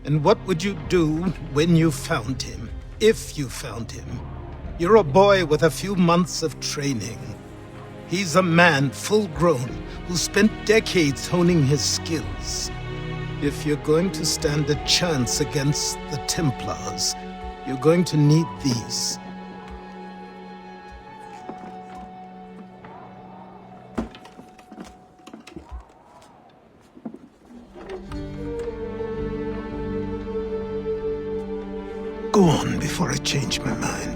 S4: And what would you do when you found him? If you found him? You're a boy with a few months of training. He's a man full grown who spent decades honing his skills. If you're going to stand a chance against the Templars, you're going to need these. Go on before I change my mind.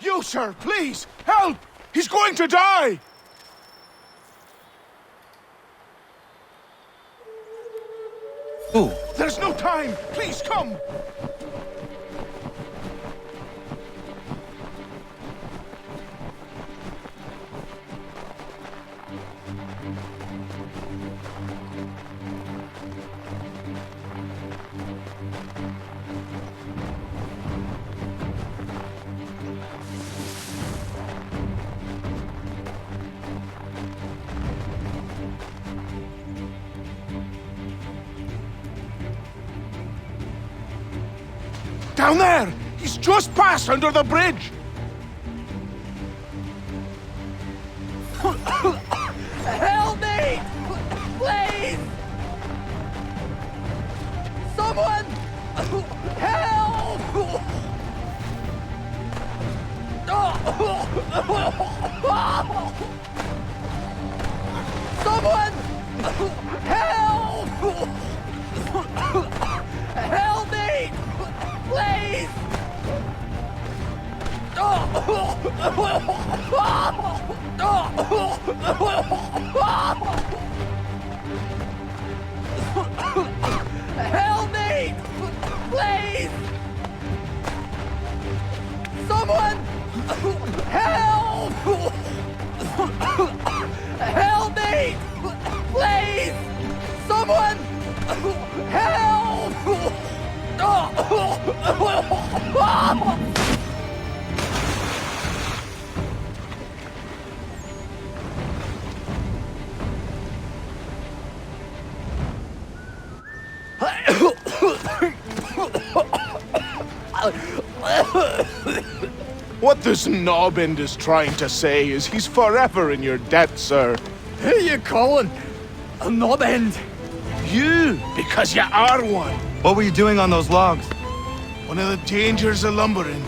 S13: You, sir, please! Help! He's going to die!
S7: Who?
S13: There's no time! Please, come! Down there! He's just passed under the bridge!
S20: Help me! Please! Someone! Help! Someone! Help! Help me! Please! Help me! Please! Someone! Help! Help me! Please! Someone! Help!
S13: What this knob-end is trying to say is he's forever in your debt, sir.
S8: Who you calling a knob-end?
S13: You, because you are one.
S7: What were you doing on those logs?
S13: One of the dangers of lumbering.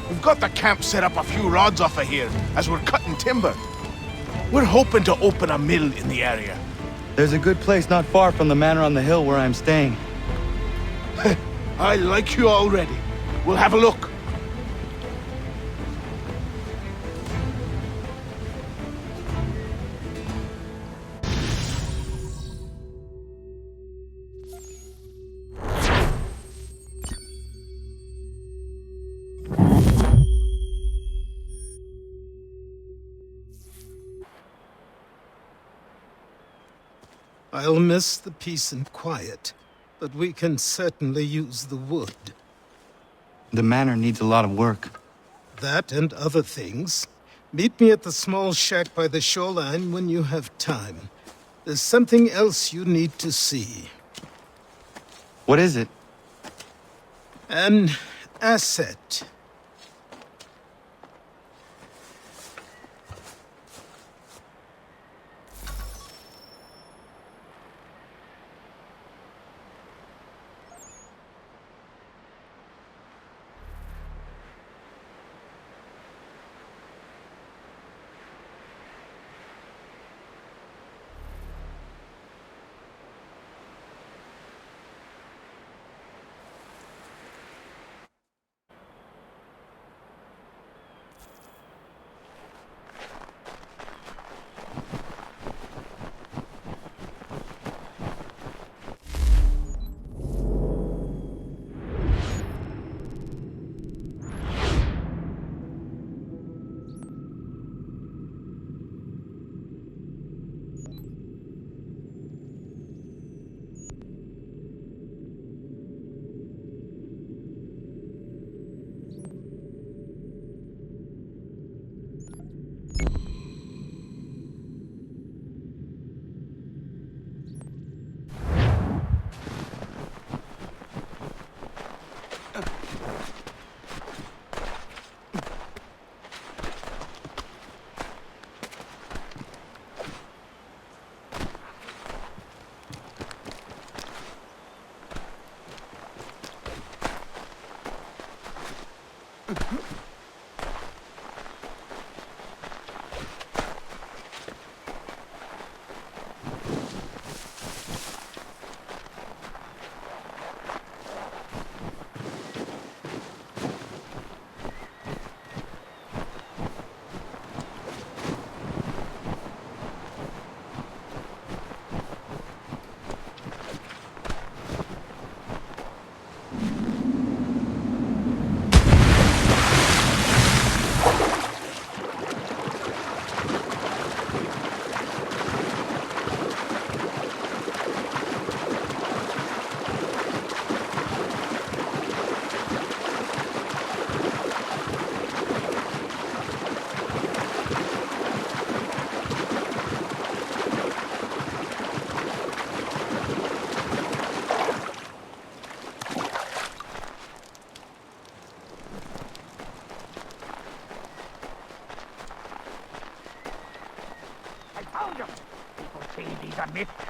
S13: We've got the camp set up a few rods off of here, as we're cutting timber. We're hoping to open a mill in the area.
S7: There's a good place not far from the manor on the hill where I'm staying.
S13: I like you already. We'll have a look.
S4: I'll miss the peace and quiet, but we can certainly use the wood.
S7: The manor needs a lot of work.
S4: That and other things. Meet me at the small shack by the shoreline when you have time. There's something else you need to see.
S7: What is it?
S4: An asset.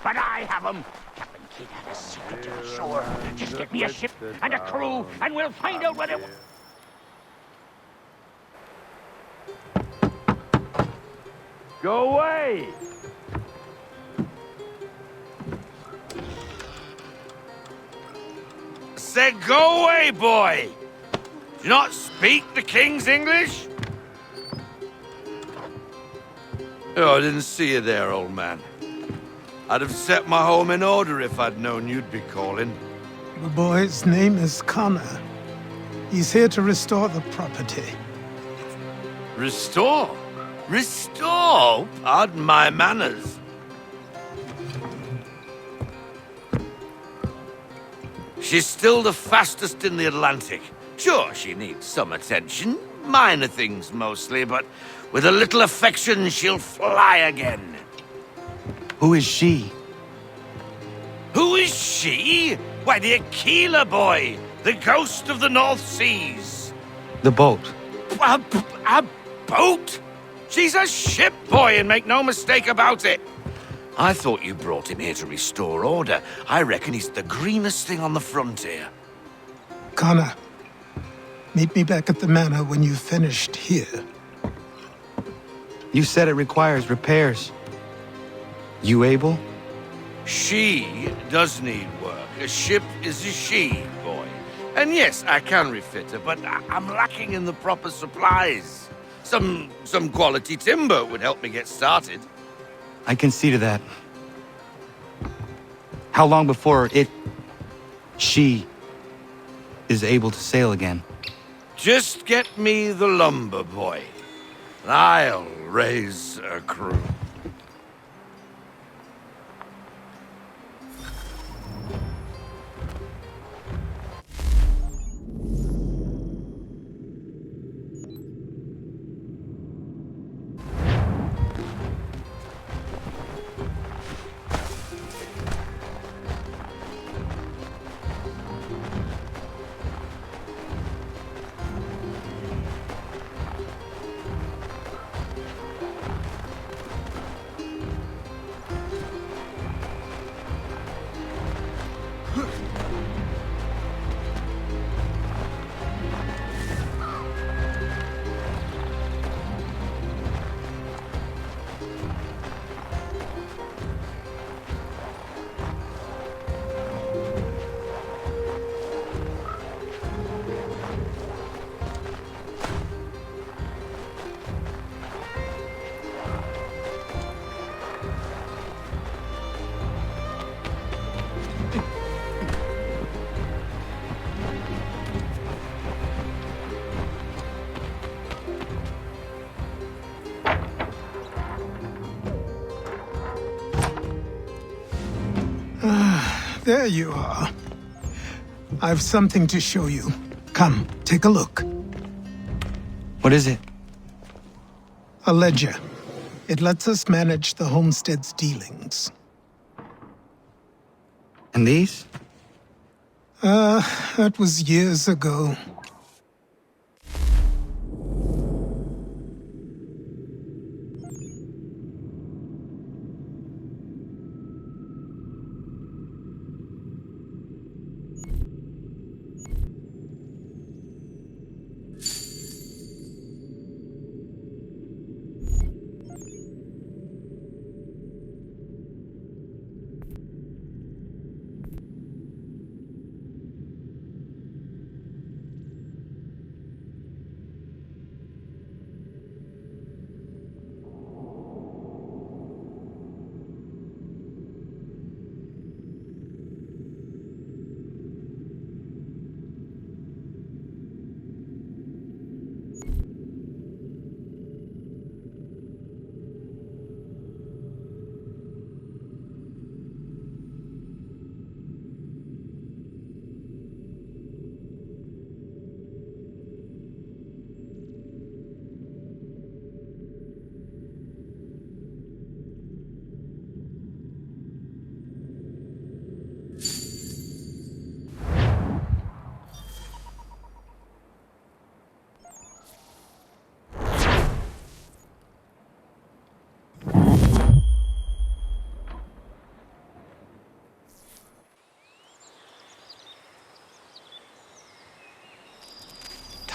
S16: But I have them. Captain Kidd had a secret to the shore. Just get me a ship and a crew, and we'll find out what it...
S21: Go away!
S16: Said go away, boy! Do you not speak the King's English?
S22: Oh, I didn't see you there, old man. I'd have set my home in order if I'd known you'd be calling.
S4: The boy's name is Connor. He's here to restore the property.
S22: Restore? Restore? Pardon my manners. She's still the fastest in the Atlantic. Sure, she needs some attention. Minor things mostly, but with a little affection, she'll fly again.
S7: Who is she?
S16: Who is she? Why, the Aquila boy, the ghost of the North Seas.
S7: The boat.
S16: A boat? She's a ship, boy, and make no mistake about it. I thought you brought him here to restore order. I reckon he's the greenest thing on the frontier.
S4: Connor, meet me back at the manor when you've finished here.
S7: You said it requires repairs. You able?
S22: She does need work. A ship is a she, boy. And yes, I can refit her, but I'm lacking in the proper supplies. Some quality timber would help me get started.
S7: I can see to that. How long before she is able to sail again?
S22: Just get me the lumber, boy. And I'll raise a crew.
S4: There you are. I've something to show you. Come, take a look.
S7: What is it?
S4: A ledger. It lets us manage the homestead's dealings.
S7: And these?
S4: That was years ago.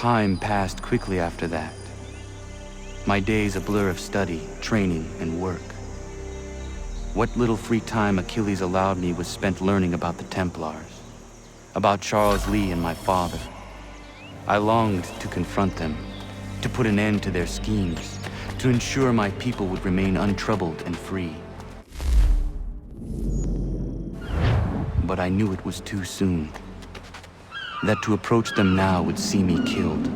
S7: Time passed quickly after that. My days a blur of study, training, and work. What little free time Achilles allowed me was spent learning about the Templars, about Charles Lee and my father. I longed to confront them, to put an end to their schemes, to ensure my people would remain untroubled and free. But I knew it was too soon, that to approach them now would see me killed.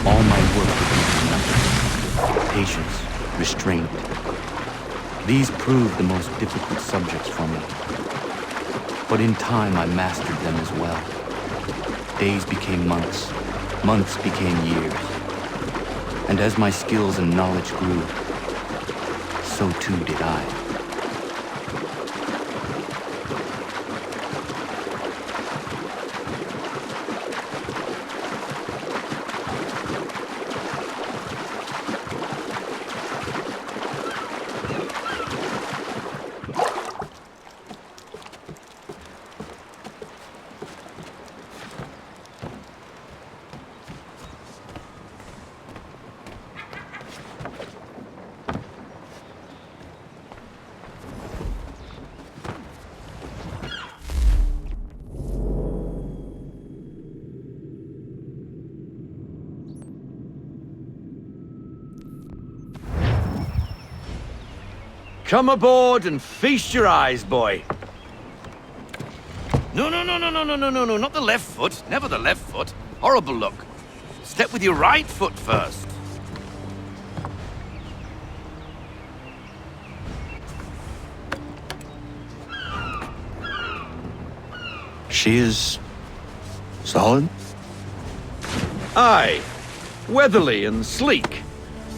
S7: All my work would be for nothing. Patience, restraint. These proved the most difficult subjects for me. But in time I mastered them as well. Days became months, months became years. And as my skills and knowledge grew, so too did I.
S16: Come aboard and feast your eyes, boy. No, not the left foot. Never the left foot. Horrible look. Step with your right foot first.
S7: She is solid?
S16: Aye. Weatherly and sleek.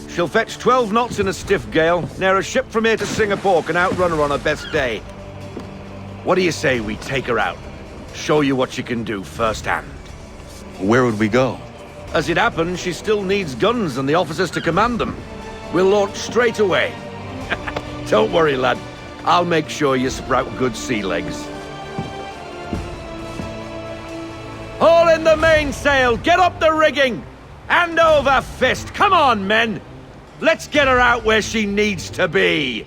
S16: She'll fetch 12 knots in a stiff gale, near a ship from here to Singapore can outrun her on her best day. What do you say we take her out? Show you what she can do firsthand.
S7: Where would we go?
S16: As it happens, she still needs guns and the officers to command them. We'll launch straight away. Don't worry, lad. I'll make sure you sprout good sea legs. Haul in the mainsail! Get up the rigging! Hand over fist! Come on, men! Let's get her out where she needs to be!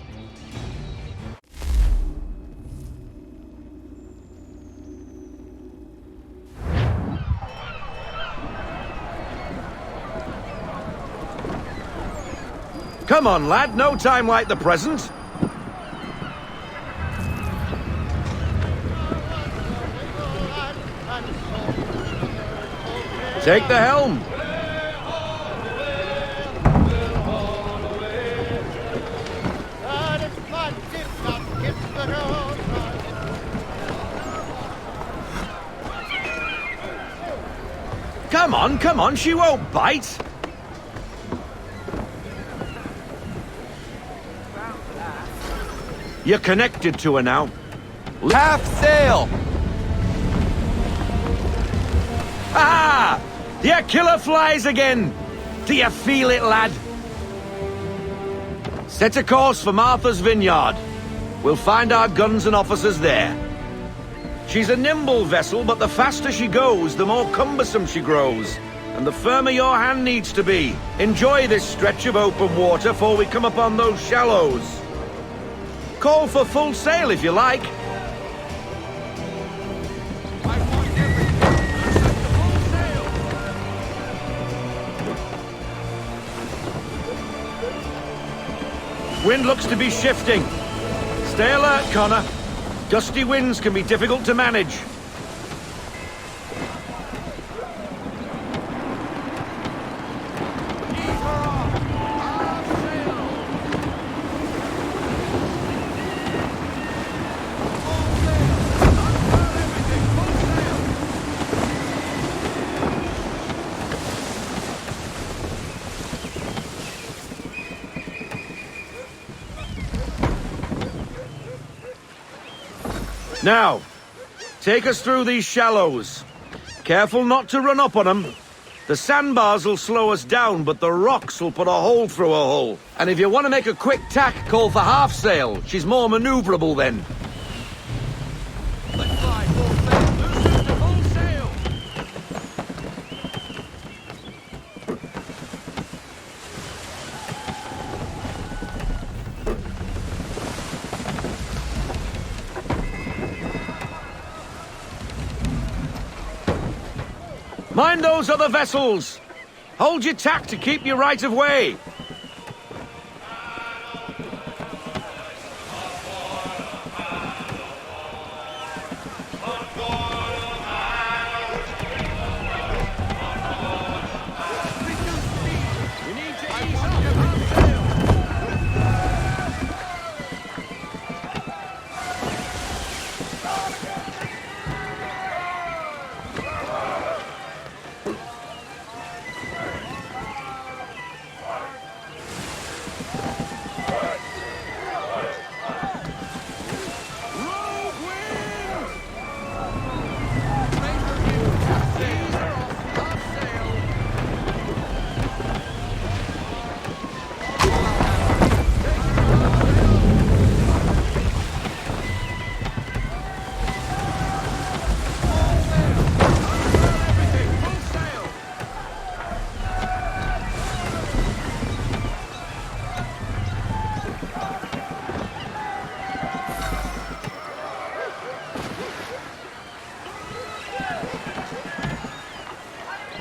S16: Come on, lad. No time like the present. Take the helm. Come on, she won't bite. You're connected to her now.
S7: Half sail!
S16: Ah! The killer flies again! Do you feel it, lad? Set a course for Martha's Vineyard. We'll find our guns and officers there. She's a nimble vessel, but the faster she goes, the more cumbersome she grows. And the firmer your hand needs to be. Enjoy this stretch of open water before we come upon those shallows. Call for full sail if you like. Wind looks to be shifting. Stay alert, Connor. Gusty winds can be difficult to manage. Now, take us through these shallows. Careful not to run up on them. The sandbars will slow us down, but the rocks will put a hole through her hull. And if you want to make a quick tack, call for half sail. She's more maneuverable then. Mind those other vessels! Hold your tack to keep your right of way!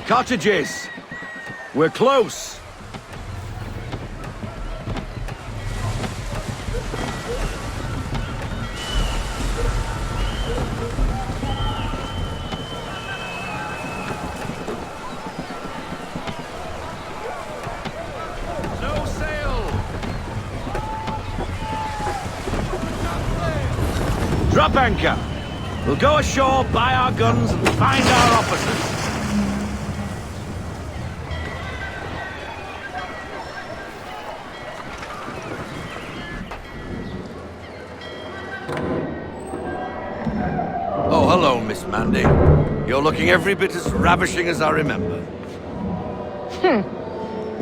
S16: Cottages! We're close! No sail! Drop anchor! We'll go ashore, buy our guns, and find our officers. Oh, hello, Miss Mandy. You're looking every bit as ravishing as I remember.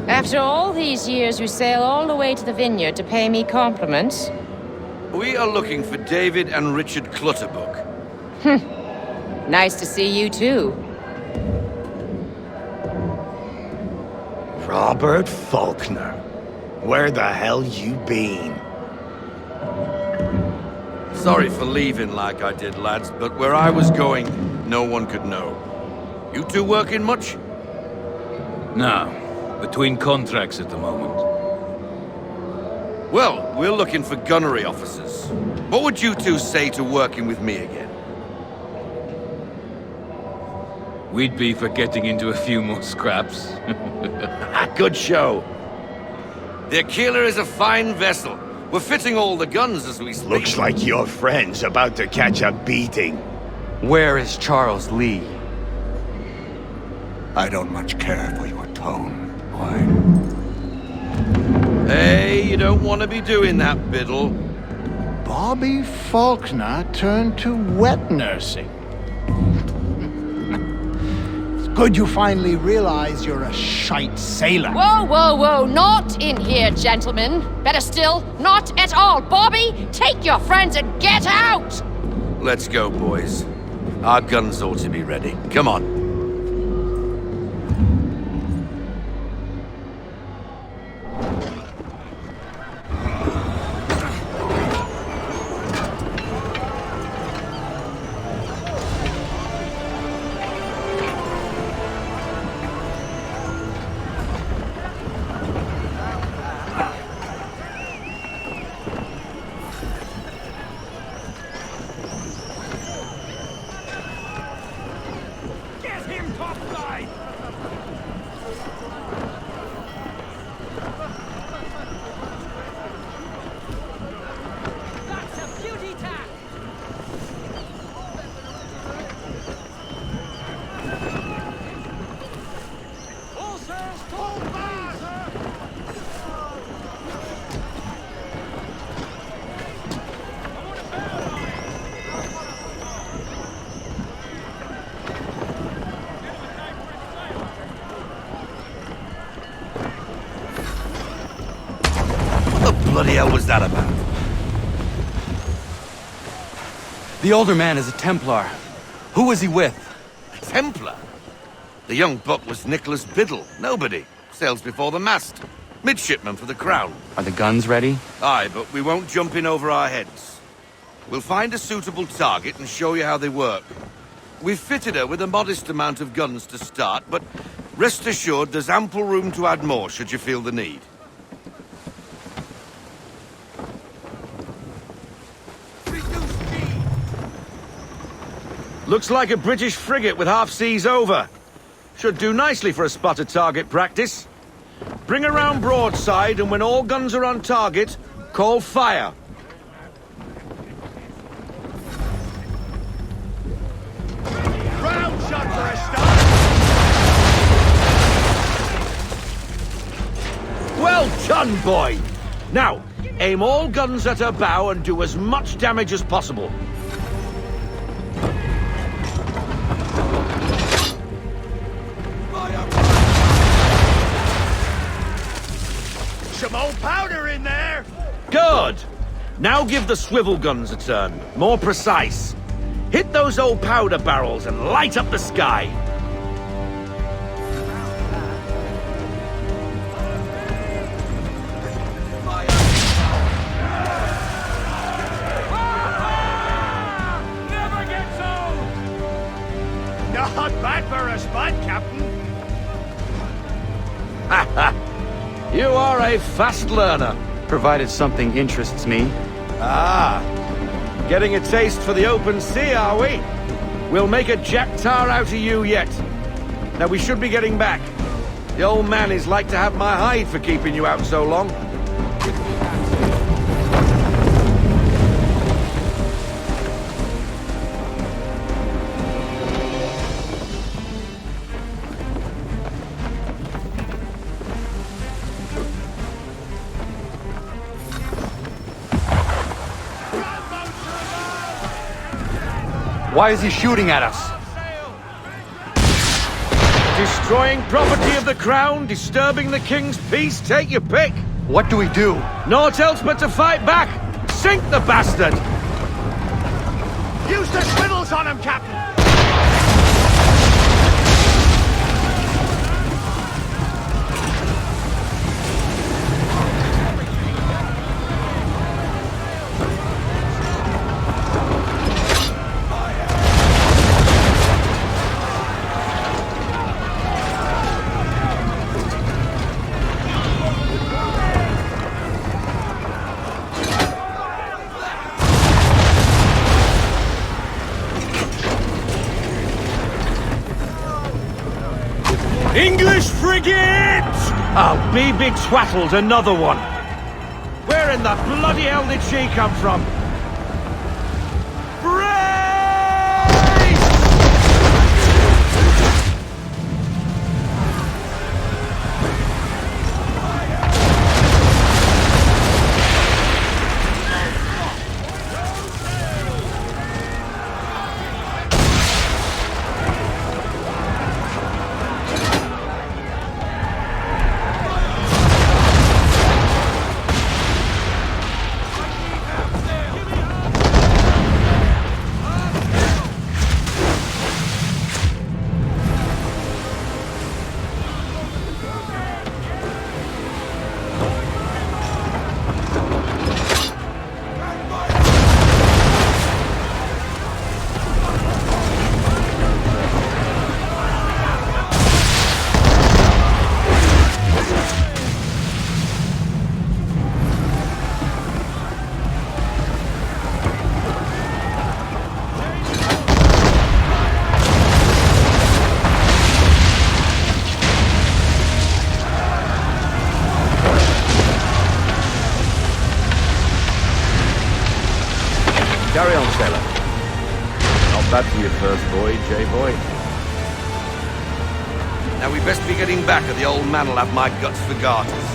S5: After all these years, you sail all the way to the vineyard to pay me compliments?
S16: We are looking for David and Richard Clutterbuck.
S5: Nice to see you, too.
S1: Robert Faulkner. Where the hell you been?
S16: Sorry for leaving like I did, lads, but where I was going, no one could know. You two working much?
S6: No. Between contracts at the moment.
S16: Well, we're looking for gunnery officers. What would you two say to working with me again?
S6: We'd be for getting into a few more scraps.
S1: Good show.
S16: The Aquila is a fine vessel. We're fitting all the guns as we speak.
S1: Looks like your friend's about to catch a beating.
S7: Where is Charles Lee?
S1: I don't much care for your tone, boy.
S16: Hey, you don't want to be doing that, Biddle.
S12: Bobby Faulkner turned to wet nursing. It's good you finally realize you're a shite sailor.
S5: Whoa, whoa, whoa, not in here, gentlemen. Better still, not at all. Bobby, take your friends and get out!
S16: Let's go, boys. Our guns ought to be ready. Come on. Bloody hell was that about?
S7: The older man is a Templar. Who was he with?
S16: A Templar? The young buck was Nicholas Biddle. Nobody. Sails before the mast. Midshipman for the Crown.
S7: Are the guns ready?
S16: Aye, but we won't jump in over our heads. We'll find a suitable target and show you how they work.
S22: We've fitted her with a modest amount of guns to start, but rest assured there's ample room to add more should you feel the need.
S16: Looks like a British frigate with half seas over. Should do nicely for a spotted target practice. Bring her round broadside, and when all guns are on target, call fire.
S12: Round shot for a start.
S16: Well done, boy! Now, aim all guns at her bow and do as much damage as possible.
S12: Some old powder in there.
S16: Good! Now give the swivel guns a turn. More precise. Hit those old powder barrels and light up the sky.
S12: Never gets old. Not bad for a spud, Captain.
S16: Ha ha! You are a fast learner.
S7: Provided something interests me.
S16: Ah! Getting a taste for the open sea, are we? We'll make a jack tar out of you yet. Now we should be getting back. The old man is like to have my hide for keeping you out so long.
S7: Why is he shooting at us?
S16: Destroying property of the crown, disturbing the king's peace, take your pick.
S7: What do we do?
S16: Naught else but to fight back. Sink the bastard!
S12: Use the swivels on him, Captain.
S16: English frigate! Oh, be betwaddled, another one. Where in the bloody hell did she come from? Carry on, sailor. Not bad for your first voyage, eh, boy?
S22: Now we best be getting back, or the old man'll have my guts for garters.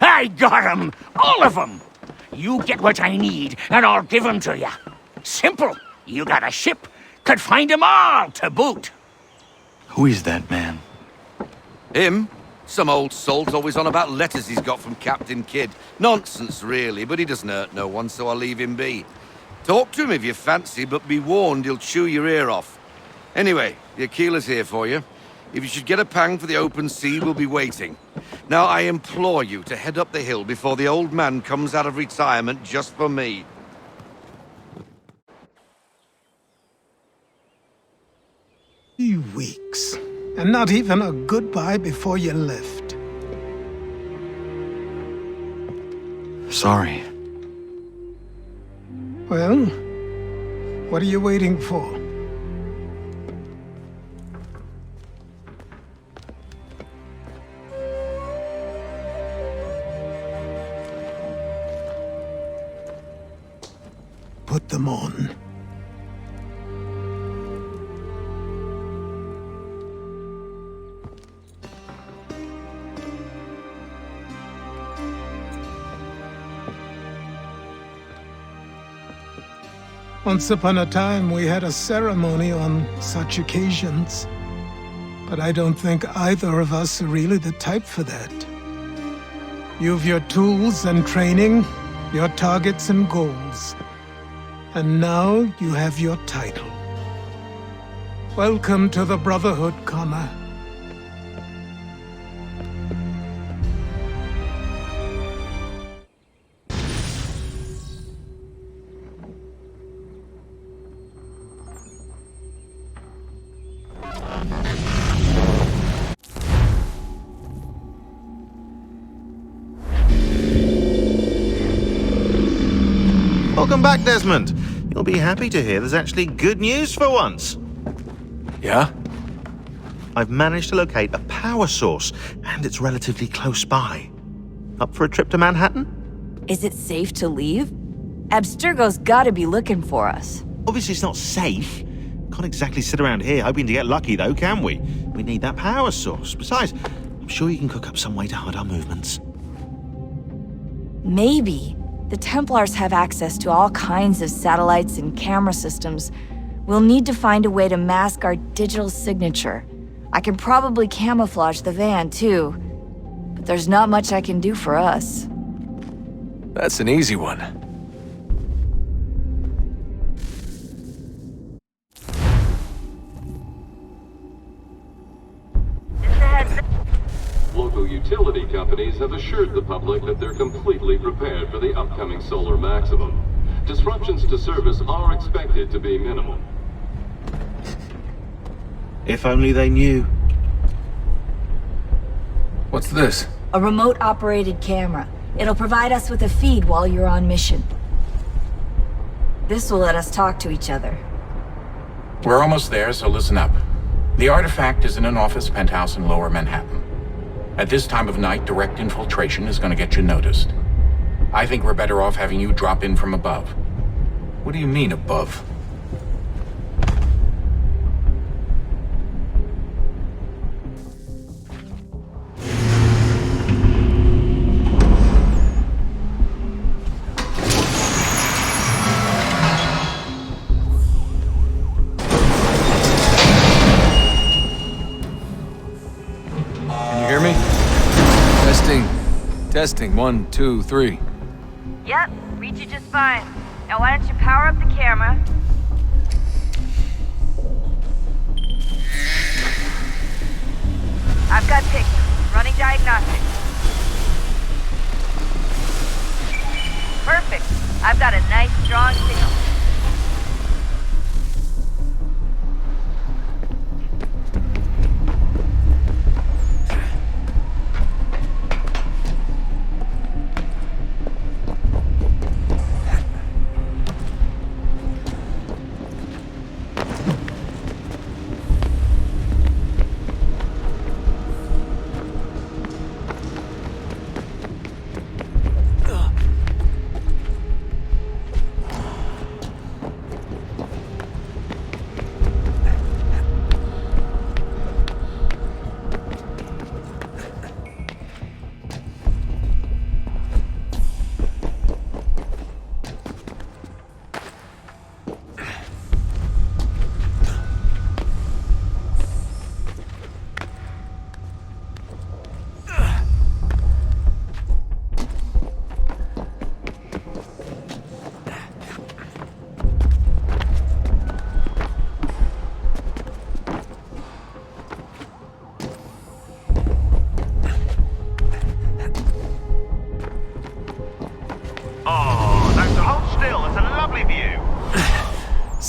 S3: I got 'em! All of 'em! You get what I need, and I'll give 'em to you. Simple. You got a ship, Could find 'em all to boot.
S7: Who is that man?
S22: Him? Some old salt always on about letters he's got from Captain Kidd. Nonsense, really, but he doesn't hurt no one, so I'll leave him be. Talk to him if you fancy, but be warned he'll chew your ear off. Anyway, the Aquila's here for you. If you should get a pang for the open sea, we'll be waiting. Now, I implore you to head up the hill before the old man comes out of retirement just for me.
S4: 3 weeks. And not even a goodbye before you left.
S7: Sorry.
S4: Well, what are you waiting for? Put them on. Once upon a time, we had a ceremony on such occasions. But I don't think either of us are really the type for that. You've your tools and training, your targets and goals. And now you have your title. Welcome to the Brotherhood, Connor.
S1: Welcome back, Desmond. You'll be happy to hear there's actually good news for once.
S11: Yeah?
S1: I've managed to locate a power source, and it's relatively close by. Up for a trip to Manhattan?
S9: Is it safe to leave? Abstergo's gotta be looking for us.
S1: Obviously it's not safe. Can't exactly sit around here hoping to get lucky, though, can we? We need that power source. Besides, I'm sure you can cook up some way to hide our movements.
S9: Maybe. The Templars have access to all kinds of satellites and camera systems. We'll need to find a way to mask our digital signature. I can probably camouflage the van, too. But there's not much I can do for us.
S11: That's an easy one.
S10: Local utility companies have assured the public that they're completely prepared for the upcoming solar maximum. Disruptions to service are expected to be minimal.
S1: If only they knew.
S11: What's this?
S9: A remote-operated camera. It'll provide us with a feed while you're on mission. This will let us talk to each other.
S23: We're almost there, so listen up. The artifact is in an office penthouse in Lower Manhattan. At this time of night, direct infiltration is going to get you noticed. I think we're better off having you drop in from above.
S11: What do you mean, above? Testing, 1, 2, 3.
S9: Yep, read you just fine. Now why don't you power up the camera? I've got pictures. Running diagnostics. Perfect. I've got a nice, strong signal.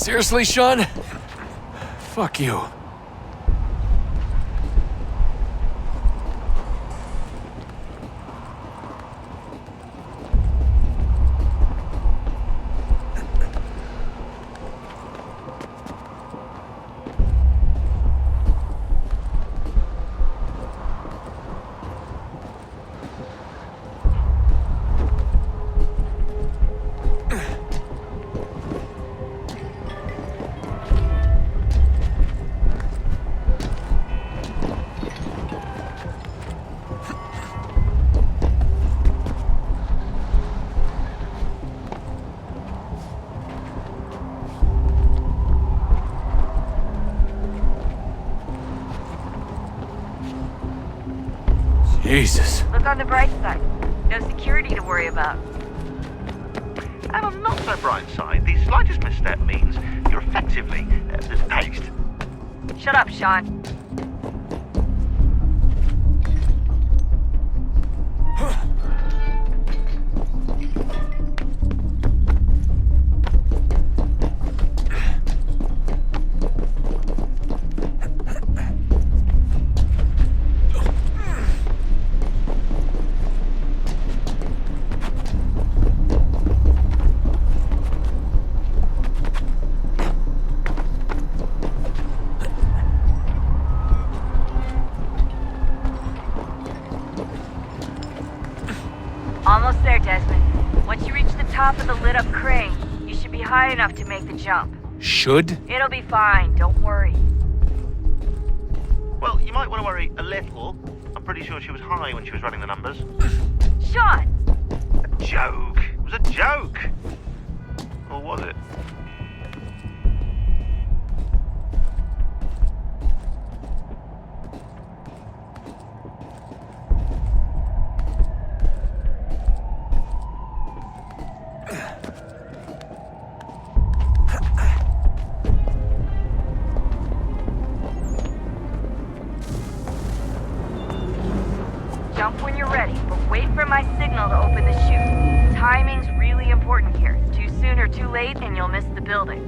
S14: Seriously, Sean? Fuck you. Jesus.
S9: Look on the bright side. No security to worry about.
S1: And on not so bright side, the slightest misstep means you're effectively paced.
S9: Shut up, Sean. Almost there, Desmond. Once you reach the top of the lit-up crane, you should be high enough to make the jump.
S14: Should?
S9: It'll be fine, don't worry.
S1: Well, you might want to worry a little. I'm pretty sure she was high when she was running the numbers.
S9: Sean!
S1: A joke. It was a joke. Or was it?
S9: Jump when you're ready, but wait for my signal to open the chute. Timing's really important here. Too soon or too late, and you'll miss the building.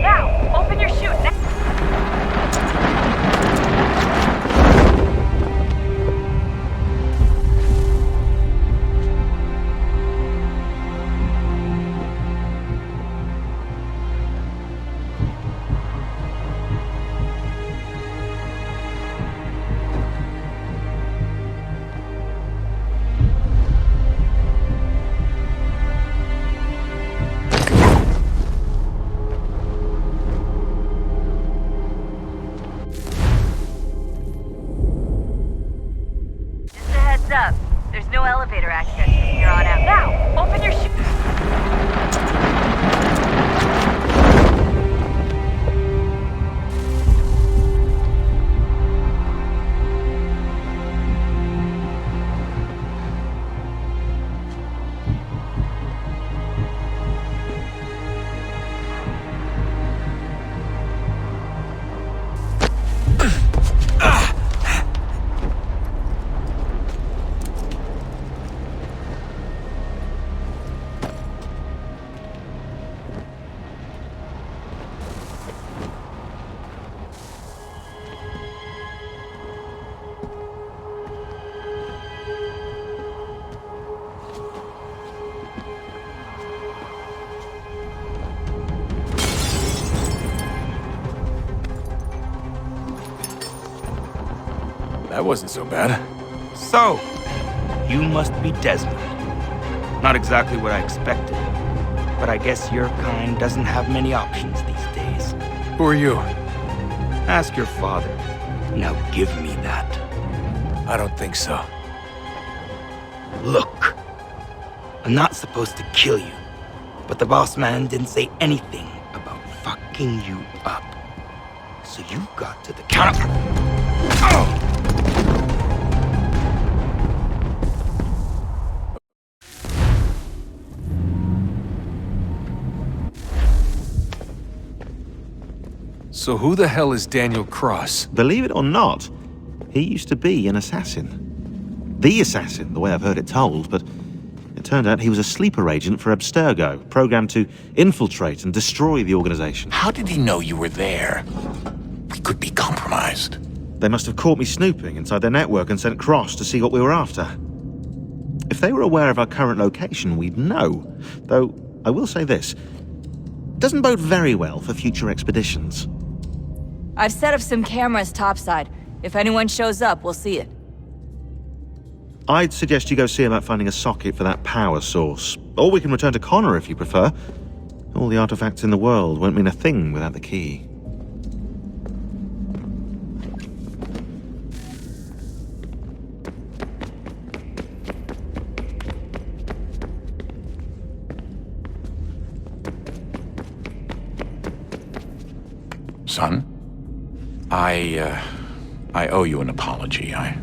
S9: Now, open your chute. Up. There's no elevator access from here on out. Now, open your chute.
S14: That wasn't so bad.
S15: So, you must be Desmond. Not exactly what I expected, but I guess your kind doesn't have many options these days.
S14: Who are you?
S15: Ask your father. Now give me that.
S14: I don't think so.
S15: Look, I'm not supposed to kill you, but the boss man didn't say anything about fucking you up. So you got to the counter. Oh!
S14: So who the hell is Daniel Cross?
S1: Believe it or not, he used to be an assassin. The assassin, the way I've heard it told, but It turned out he was a sleeper agent for Abstergo, programmed to infiltrate and destroy the organization.
S11: How did he know you were there? We could be compromised.
S1: They must have caught me snooping inside their network and sent Cross to see what we were after. If they were aware of our current location, we'd know. Though, I will say this. Doesn't bode very well for future expeditions.
S9: I've set up some cameras topside. If anyone shows up, we'll see it.
S1: I'd suggest you go see about finding a socket for that power source. Or we can return to Connor if you prefer. All the artifacts in the world won't mean a thing without the key.
S23: Son, I owe you an apology. I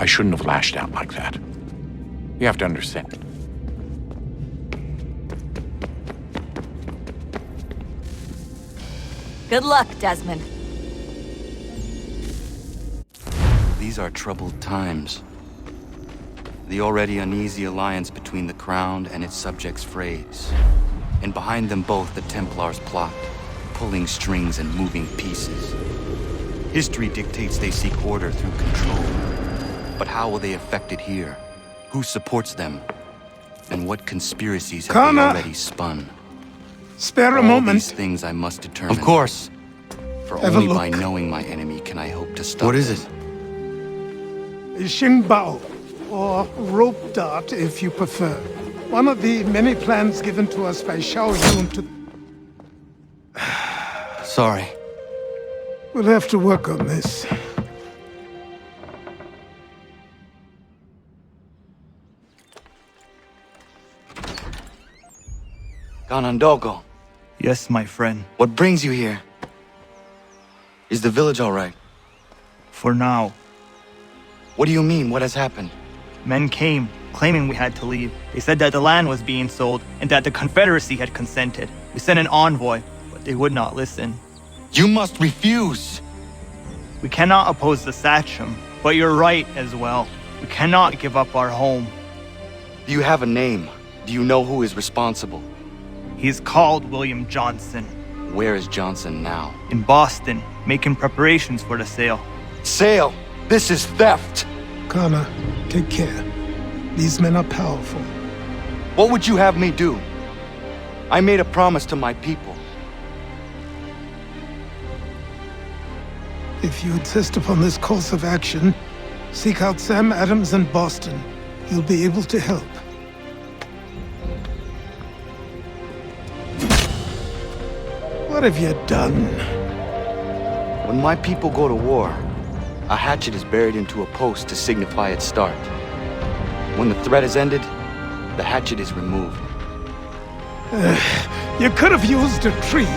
S23: shouldn't have lashed out like that. You have to understand.
S9: Good luck, Desmond.
S7: These are troubled times. The already uneasy alliance between the Crown and its subjects frays. And behind them both the Templars plot, pulling strings and moving pieces. History dictates they seek order through control. But how will they affect it here? Who supports them? And what conspiracies have they already spun?
S4: Spare a
S7: All
S4: moment.
S7: these things I must determine.
S4: Of course.
S7: For
S4: Have a
S7: only
S4: look.
S7: by knowing my enemy can I hope to stop
S4: What is
S7: it?
S4: Xingbao, or rope dart if you prefer. One of the many plans given to us by Xiao Yun to...
S7: Sorry.
S4: We'll have to work on this.
S7: Ganondogo.
S2: Yes, my friend.
S7: What brings you here? Is the village all right?
S2: For now.
S7: What do you mean? What has happened?
S2: Men came, claiming we had to leave. They said that the land was being sold, and that the Confederacy had consented. We sent an envoy, but they would not listen.
S7: You must refuse!
S2: We cannot oppose the Sachem, but you're right as well. We cannot give up our home.
S7: Do you have a name? Do you know who is responsible?
S2: He's called William Johnson.
S7: Where is Johnson now?
S2: In Boston, making preparations for the sale.
S7: Sale! This is theft!
S4: Connor, take care. These men are powerful.
S7: What would you have me do? I made a promise to my people.
S4: If you insist upon this course of action, seek out Sam Adams in Boston. He'll be able to help. What have you done?
S7: When my people go to war, a hatchet is buried into a post to signify its start. When the threat is ended, the hatchet is removed.
S4: You could have used a tree.